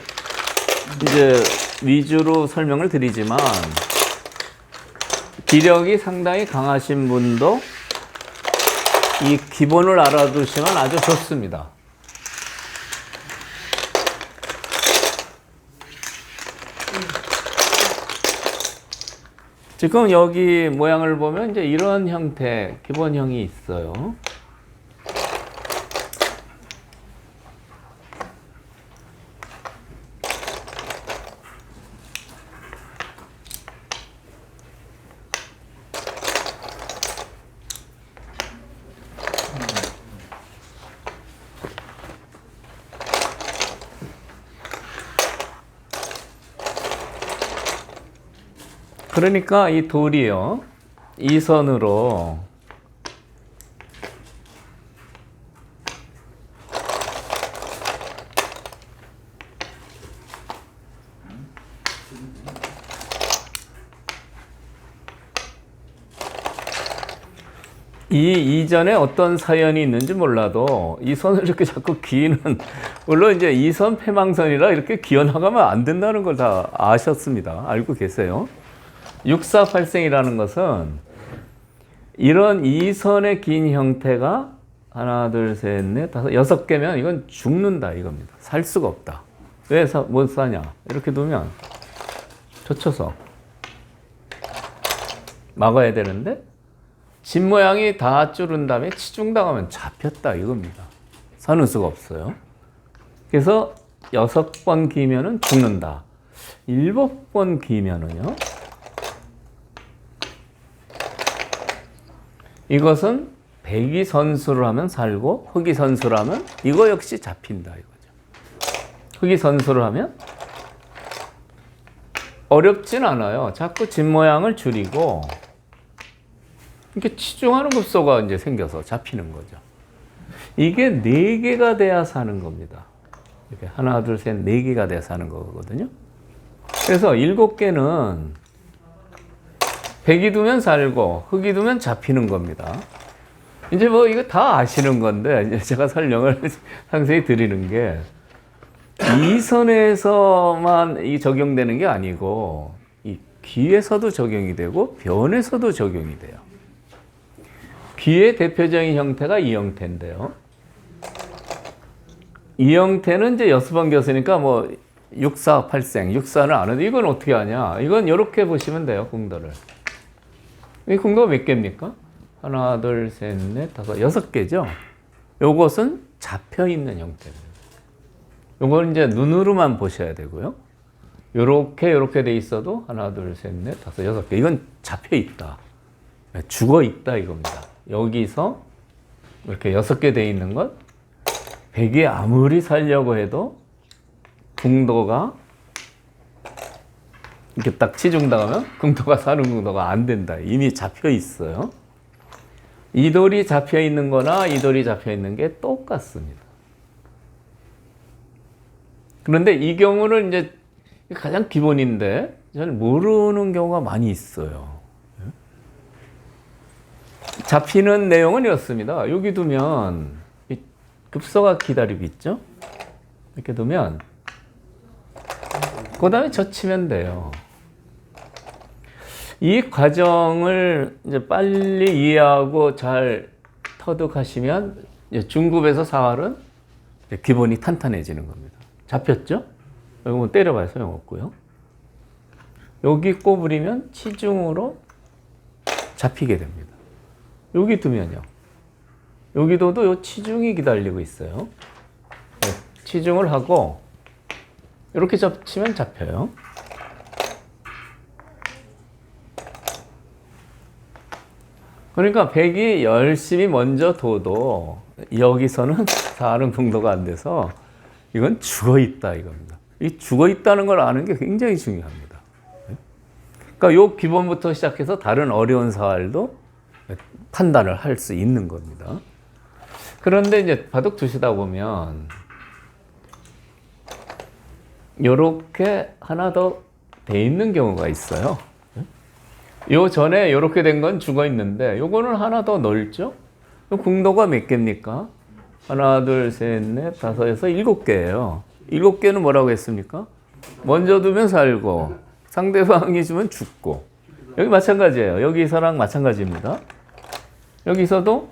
이제 위주로 설명을 드리지만 기력이 상당히 강하신 분도 이 기본을 알아두시면 아주 좋습니다. 지금 여기 모양을 보면 이제 이런 형태, 기본형이 있어요. 그러니까 이 돌이요, 이 선으로 이 이전에 어떤 사연이 있는지 몰라도 이 선을 이렇게 자꾸 기는, 물론 이제 이 선 패망선이라 이렇게 기어 나가면 안 된다는 걸 다 아셨습니다. 알고 계세요. 648생이라는 것은 이런 이 선의 긴 형태가 하나, 둘, 셋, 넷, 다섯, 6개면 이건 죽는다 이겁니다. 살 수가 없다. 왜 못 사냐? 이렇게 두면 젖혀서 막아야 되는데 집 모양이 다 줄은 다음에 치중당하면 잡혔다 이겁니다. 사는 수가 없어요. 그래서 6번 기면은 죽는다. 7번 기면은요, 이것은 백이 선수를 하면 살고 흑이 선수를 하면 이거 역시 잡힌다 이거죠. 흑이 선수를 하면 어렵진 않아요. 자꾸 집 모양을 줄이고 이렇게 치중하는 급소가 이제 생겨서 잡히는 거죠. 이게 4개가 돼야 사는 겁니다. 이렇게 하나, 둘, 셋, 4개가 돼야 사는 거거든요. 그래서 7개는 백이 두면 살고 흑이 두면 잡히는 겁니다. 이제 뭐 이거 다 아시는 건데 이제 제가 설명을 상세히 드리는 게 이 선에서만 이 적용되는 게 아니고 이 귀에서도 적용이 되고 변에서도 적용이 돼요. 귀의 대표적인 형태가 이 형태인데요. 이 형태는 이제 6번 겼으니까 뭐 육사 팔생, 육사는 아는데 이건 어떻게 하냐? 이건 이렇게 보시면 돼요, 궁도를. 이 궁도가 몇 개입니까? 하나, 둘, 셋, 넷, 다섯, 6개죠? 요것은 잡혀 있는 형태입니다. 요걸 이제 눈으로만 보셔야 되고요. 요렇게 돼 있어도 하나, 둘, 셋, 넷, 다섯, 6개. 이건 잡혀 있다. 죽어 있다 이겁니다. 여기서 이렇게 6개 돼 있는 것, 백이 아무리 살려고 해도 궁도가 이렇게 딱 치중당하면 궁도가 사는 궁도가 안 된다. 이미 잡혀 있어요. 이 돌이 잡혀 있는 거나 이 돌이 잡혀 있는 게 똑같습니다. 그런데 이 경우는 이제 가장 기본인데 잘 모르는 경우가 많이 있어요. 잡히는 내용은 이렇습니다. 여기 두면 급소가 기다리고 있죠? 이렇게 두면 그 다음에 젖히면 돼요. 이 과정을 이제 빨리 이해하고 잘 터득하시면 중급에서 사활은 기본이 탄탄해지는 겁니다. 잡혔죠? 이거 때려봐야 소용없고요. 여기 꼬부리면 치중으로 잡히게 됩니다. 여기 두면요. 여기도도 요 치중이 기다리고 있어요. 치중을 하고 이렇게 잡치면 잡혀요. 그러니까 백이 열심히 먼저 둬도 여기서는 사는 궁도가 안 돼서 이건 죽어 있다 이겁니다. 이 죽어 있다는 걸 아는 게 굉장히 중요합니다. 그러니까 요 기본부터 시작해서 다른 어려운 사활도 판단을 할 수 있는 겁니다. 그런데 이제 바둑 두시다 보면 요렇게 하나 더 돼 있는 경우가 있어요. 요 전에 요렇게 된 건 죽어 있는데 요거는 하나 더 넓죠? 궁도가 몇 개입니까? 하나, 둘, 셋, 넷, 다섯에서 7개예요. 7개는 뭐라고 했습니까? 먼저 두면 살고 상대방이 주면 죽고. 여기 마찬가지예요. 여기서랑 마찬가지입니다. 여기서도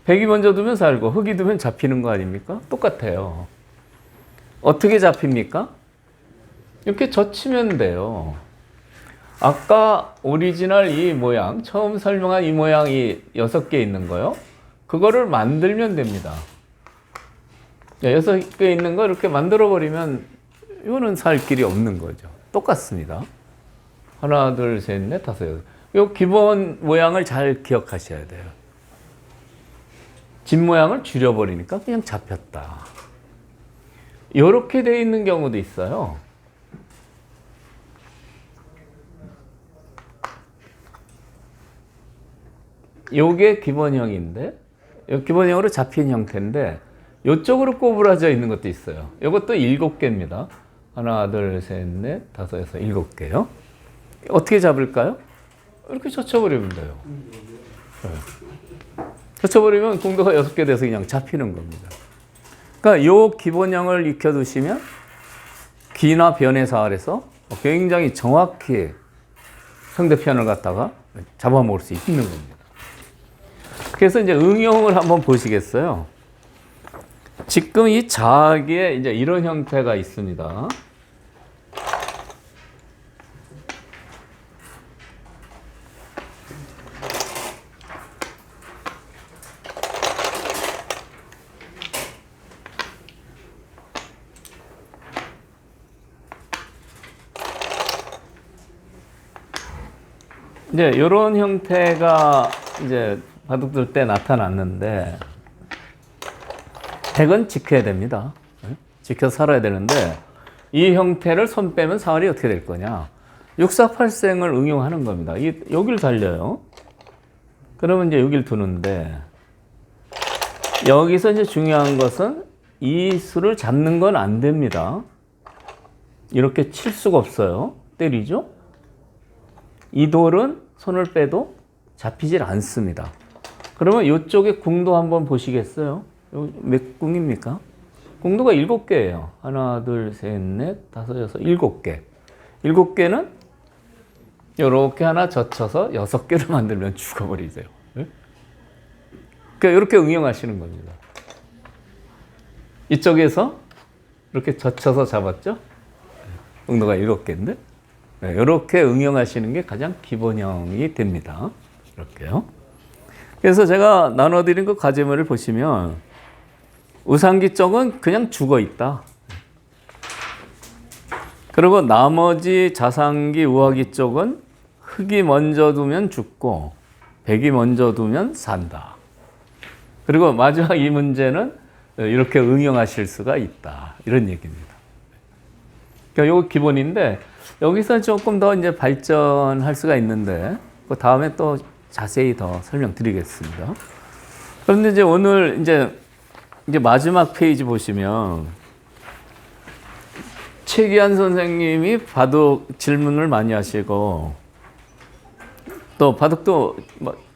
백이 먼저 두면 살고 흑이 두면 잡히는 거 아닙니까? 똑같아요. 어떻게 잡힙니까? 이렇게 젖히면 돼요. 아까 오리지널 이 모양, 처음 설명한 이 모양이 6개 있는 거요. 그거를 만들면 됩니다. 6개 있는 거 이렇게 만들어 버리면 이거는 살 길이 없는 거죠. 똑같습니다. 하나, 둘, 셋, 넷, 다섯, 여섯. 이 기본 모양을 잘 기억하셔야 돼요. 집 모양을 줄여버리니까 그냥 잡혔다. 이렇게 돼 있는 경우도 있어요. 요게 기본형인데, 요 기본형으로 잡힌 형태인데, 요쪽으로 꼬부라져 있는 것도 있어요. 요것도 7개입니다. 하나, 둘, 셋, 넷, 다섯, 여섯, 7개요. 어떻게 잡을까요? 이렇게 젖혀버리면 돼요. 네. 젖혀버리면 궁도가 6개 돼서 그냥 잡히는 겁니다. 그러니까 요 기본형을 익혀두시면 기나 변의 사활에서 굉장히 정확히 상대편을 갖다가 잡아먹을 수 있는 겁니다. 그래서 이제 응용을 한번 보시겠어요? 지금 이 자기에 이제 이런 형태가 있습니다. 이제 이런 형태가 이제 바둑 둘 때 나타났는데 백은 지켜야 됩니다. 지켜 살아야 되는데 이 형태를 손 빼면 사활이 어떻게 될 거냐? 육사팔생을 응용하는 겁니다. 여기를 달려요. 그러면 이제 여기를 두는데 여기서 이제 중요한 것은 이 수를 잡는 건 안 됩니다. 이렇게 칠 수가 없어요. 때리죠? 이 돌은 손을 빼도 잡히질 않습니다. 그러면 이쪽에 궁도 한번 보시겠어요? 몇 궁입니까? 궁도가 7개예요. 하나, 둘, 셋, 넷, 다섯, 여섯, 7개. 7개는 이렇게 하나 젖혀서 6개를 만들면 죽어버리세요. 그러니까 이렇게 응용하시는 겁니다. 이쪽에서 이렇게 젖혀서 잡았죠? 응도가 7개인데 이렇게 응용하시는 게 가장 기본형이 됩니다. 이렇게요. 그래서 제가 나눠드린 그 과제물을 보시면 우상기 쪽은 그냥 죽어 있다. 그리고 나머지 자상기, 우하기 쪽은 흙이 먼저 두면 죽고 백이 먼저 두면 산다. 그리고 마지막 이 문제는 이렇게 응용하실 수가 있다. 이런 얘기입니다. 그러니까 이거 기본인데 여기서 조금 더 이제 발전할 수가 있는데 그 다음에 또 자세히 더 설명드리겠습니다. 그런데 이제 오늘 이제 마지막 페이지 보시면 최기한 선생님이 바둑 질문을 많이 하시고 또 바둑도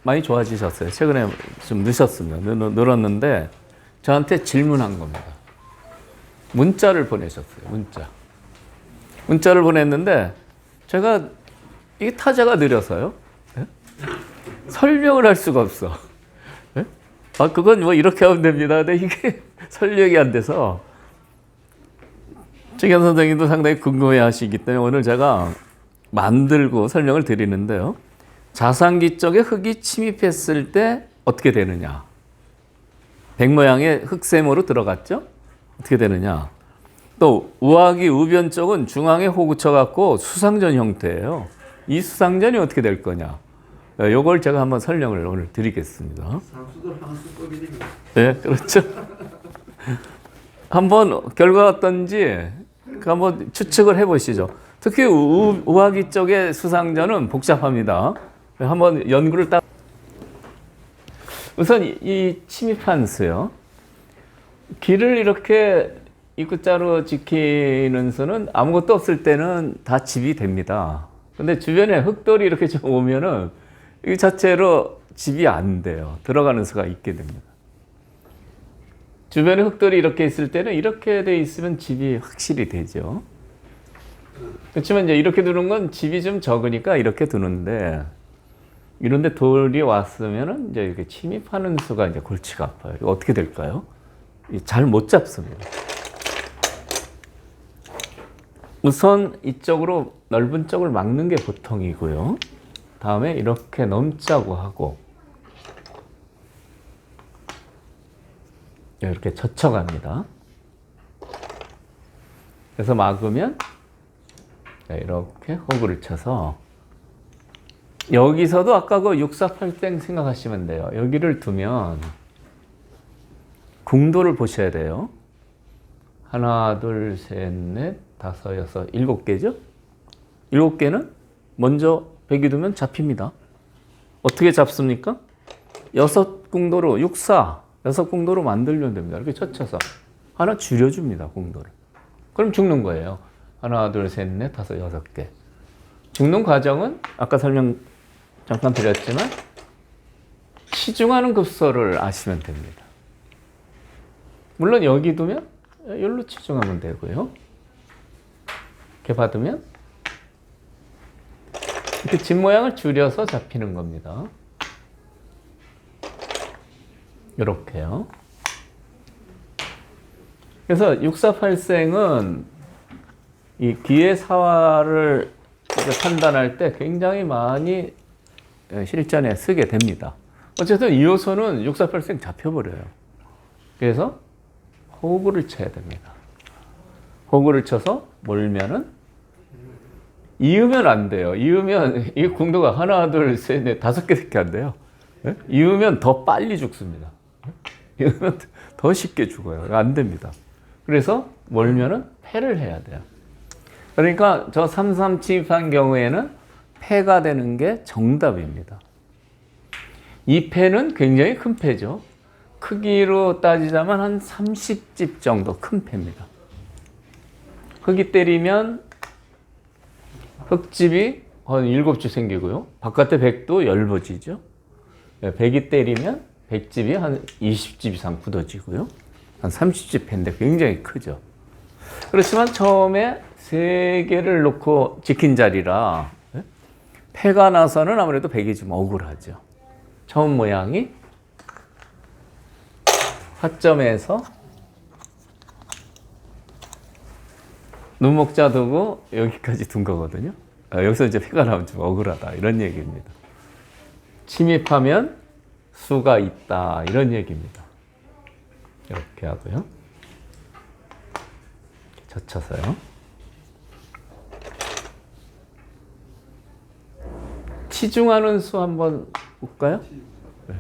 많이 좋아지셨어요. 최근에 좀 늦었습니다. 늘었는데 저한테 질문한 겁니다. 문자를 보내셨어요. 문자를 보냈는데 제가 이게 타자가 느려서요. 네? 설명을 할 수가 없어. 네? 그건 뭐 이렇게 하면 됩니다. 근데 이게 설명이 안 돼서 최기한 선생님도 상당히 궁금해 하시기 때문에 오늘 제가 만들고 설명을 드리는데요. 자상기 쪽에 흙이 침입했을 때 어떻게 되느냐. 백 모양의 흙세모로 들어갔죠? 어떻게 되느냐. 또 우하기 우변 쪽은 중앙에 호 굳혀갖고 수상전 형태예요. 이 수상전이 어떻게 될 거냐. 이걸 제가 한번 설명을 오늘 드리겠습니다. 상수도 한수법이네요. 네, 그렇죠. 한번 결과가 어떤지 한번 추측을 해보시죠. 특히 우하기 쪽의 수상전은 복잡합니다. 한번 연구를 딱. 우선 이 침입한 수요. 길을 이렇게 입구자로 지키는 수는 아무것도 없을 때는 다 집이 됩니다. 근데 주변에 흙돌이 이렇게 좀 오면은 이 자체로 집이 안 돼요. 들어가는 수가 있게 됩니다. 주변에 흙돌이 이렇게 있을 때는 이렇게 돼 있으면 집이 확실히 되죠. 그렇지만 이제 이렇게 두는 건 집이 좀 적으니까 이렇게 두는데 이런데 돌이 왔으면은 이제 이렇게 침입하는 수가 이제 골치가 아파요. 이거 어떻게 될까요? 잘 못 잡습니다. 우선 이쪽으로 넓은 쪽을 막는 게 보통이고요. 다음에 이렇게 넘자고 하고 이렇게 젖혀갑니다. 그래서 막으면 이렇게 호구를 쳐서 여기서도 아까 그 648땡 생각하시면 돼요. 여기를 두면 궁도를 보셔야 돼요. 하나, 둘, 셋, 넷, 다섯, 여섯, 7개죠? 7개는 먼저 백이 두면 잡힙니다. 어떻게 잡습니까? 6궁도로 6궁도로 만들면 됩니다. 이렇게 젖혀서 하나 줄여줍니다. 궁도를. 그럼 죽는 거예요. 하나, 둘, 셋, 넷, 다섯, 6개. 죽는 과정은 아까 설명 잠깐 드렸지만 치중하는 급소를 아시면 됩니다. 물론 여기 두면 여기로 치중하면 되고요. 이렇게 받으면 이렇게 집 모양을 줄여서 잡히는 겁니다. 이렇게요. 그래서 648생은 이 기의 사화를 판단할 때 굉장히 많이 실전에 쓰게 됩니다. 어쨌든 이 요소는 648생 잡혀버려요. 그래서 호구를 쳐야 됩니다. 호구를 쳐서 몰면은 이으면 안 돼요. 이으면 이 궁도가 하나, 둘, 셋, 넷, 5개밖에 안 돼요. 이으면 더 빨리 죽습니다. 이으면 더 쉽게 죽어요. 안 됩니다. 그래서 몰면은 패를 해야 돼요. 그러니까 저 3-3 침입한 경우에는 패가 되는 게 정답입니다. 이 패는 굉장히 큰 패죠. 크기로 따지자면 한 30집 정도 큰 패입니다. 흙이 때리면 흙집이 한 7집 생기고요. 바깥에 백도 열버지죠. 백이 때리면 백집이 한 20집 이상 굳어지고요. 한 30집 패인데 굉장히 크죠. 그렇지만 처음에 3개를 놓고 지킨 자리라 패가 나서는 아무래도 백이 좀 억울하죠. 처음 모양이 화점에서 눈목자 두고 여기까지 둔 거거든요. 여기서 이제 패가 나오면 좀 억울하다 이런 얘기입니다. 침입하면 수가 있다 이런 얘기입니다. 이렇게 하고요. 젖혀서요. 치중하는 수 한번 볼까요? 네.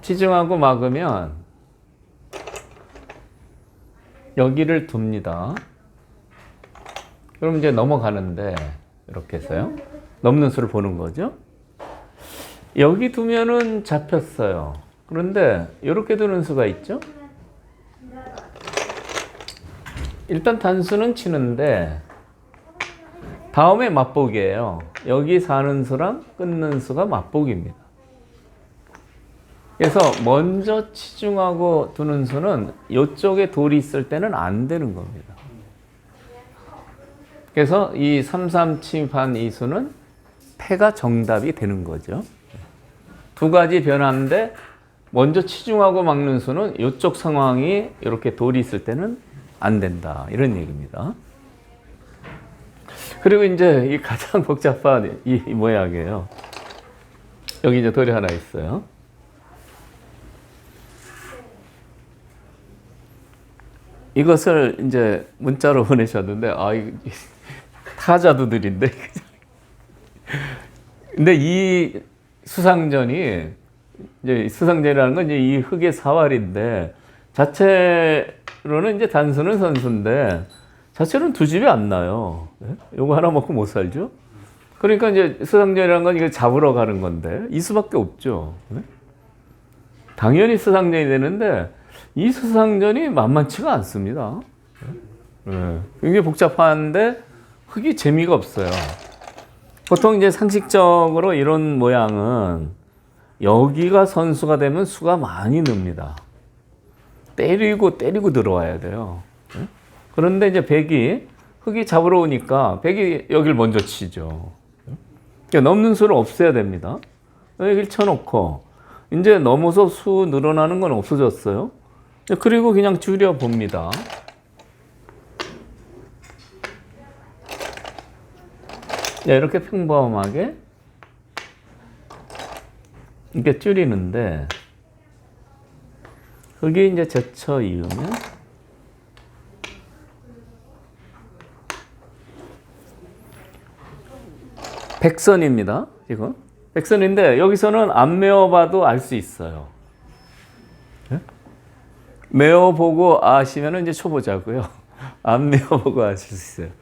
치중하고 막으면 여기를 둡니다. 그럼 이제 넘어가는데 이렇게 해서요. 넘는 수를 보는 거죠. 여기 두면은 잡혔어요. 그런데 이렇게 두는 수가 있죠. 일단 단수는 치는데 다음에 맞보기예요. 여기 사는 수랑 끊는 수가 맞보기입니다. 그래서 먼저 치중하고 두는 수는 이쪽에 돌이 있을 때는 안 되는 겁니다. 그래서 이 3-3 침입한 이 수는 패가 정답이 되는 거죠. 두 가지 변화인데 먼저 치중하고 막는 수는 이쪽 상황이 이렇게 돌이 있을 때는 안 된다. 이런 얘기입니다. 그리고 이제 이 가장 복잡한 이 모양이에요. 여기 이제 돌이 하나 있어요. 이것을 이제 문자로 보내셨는데, 타자두들인데. 근데 이 수상전이, 이제 수상전이라는 건 이제 이 흙의 사활인데, 자체로는 이제 단수는 선수인데, 자체로는 두 집이 안 나요. 요거 하나 먹고 못 살죠? 그러니까 이제 수상전이라는 건 이거 잡으러 가는 건데, 이 수밖에 없죠. 당연히 수상전이 되는데, 이 수상전이 만만치가 않습니다. 굉장히 복잡한데 흙이 재미가 없어요. 보통 이제 상식적으로 이런 모양은 여기가 선수가 되면 수가 많이 늡니다. 때리고 들어와야 돼요. 그런데 이제 백이 흙이 잡으러 오니까 백이 여기를 먼저 치죠. 그러니까 넘는 수를 없애야 됩니다. 여기를 쳐놓고 이제 넘어서 수 늘어나는 건 없어졌어요. 그리고 그냥 줄여 봅니다. 이렇게 평범하게 이렇게 줄이는데 흙이 이제 젖혀 이으면 백선입니다. 지금 백선인데 여기서는 안 메워봐도 알 수 있어요. 메워보고 아시면 이제 초보자고요. 안 메워보고 아실 수 있어요.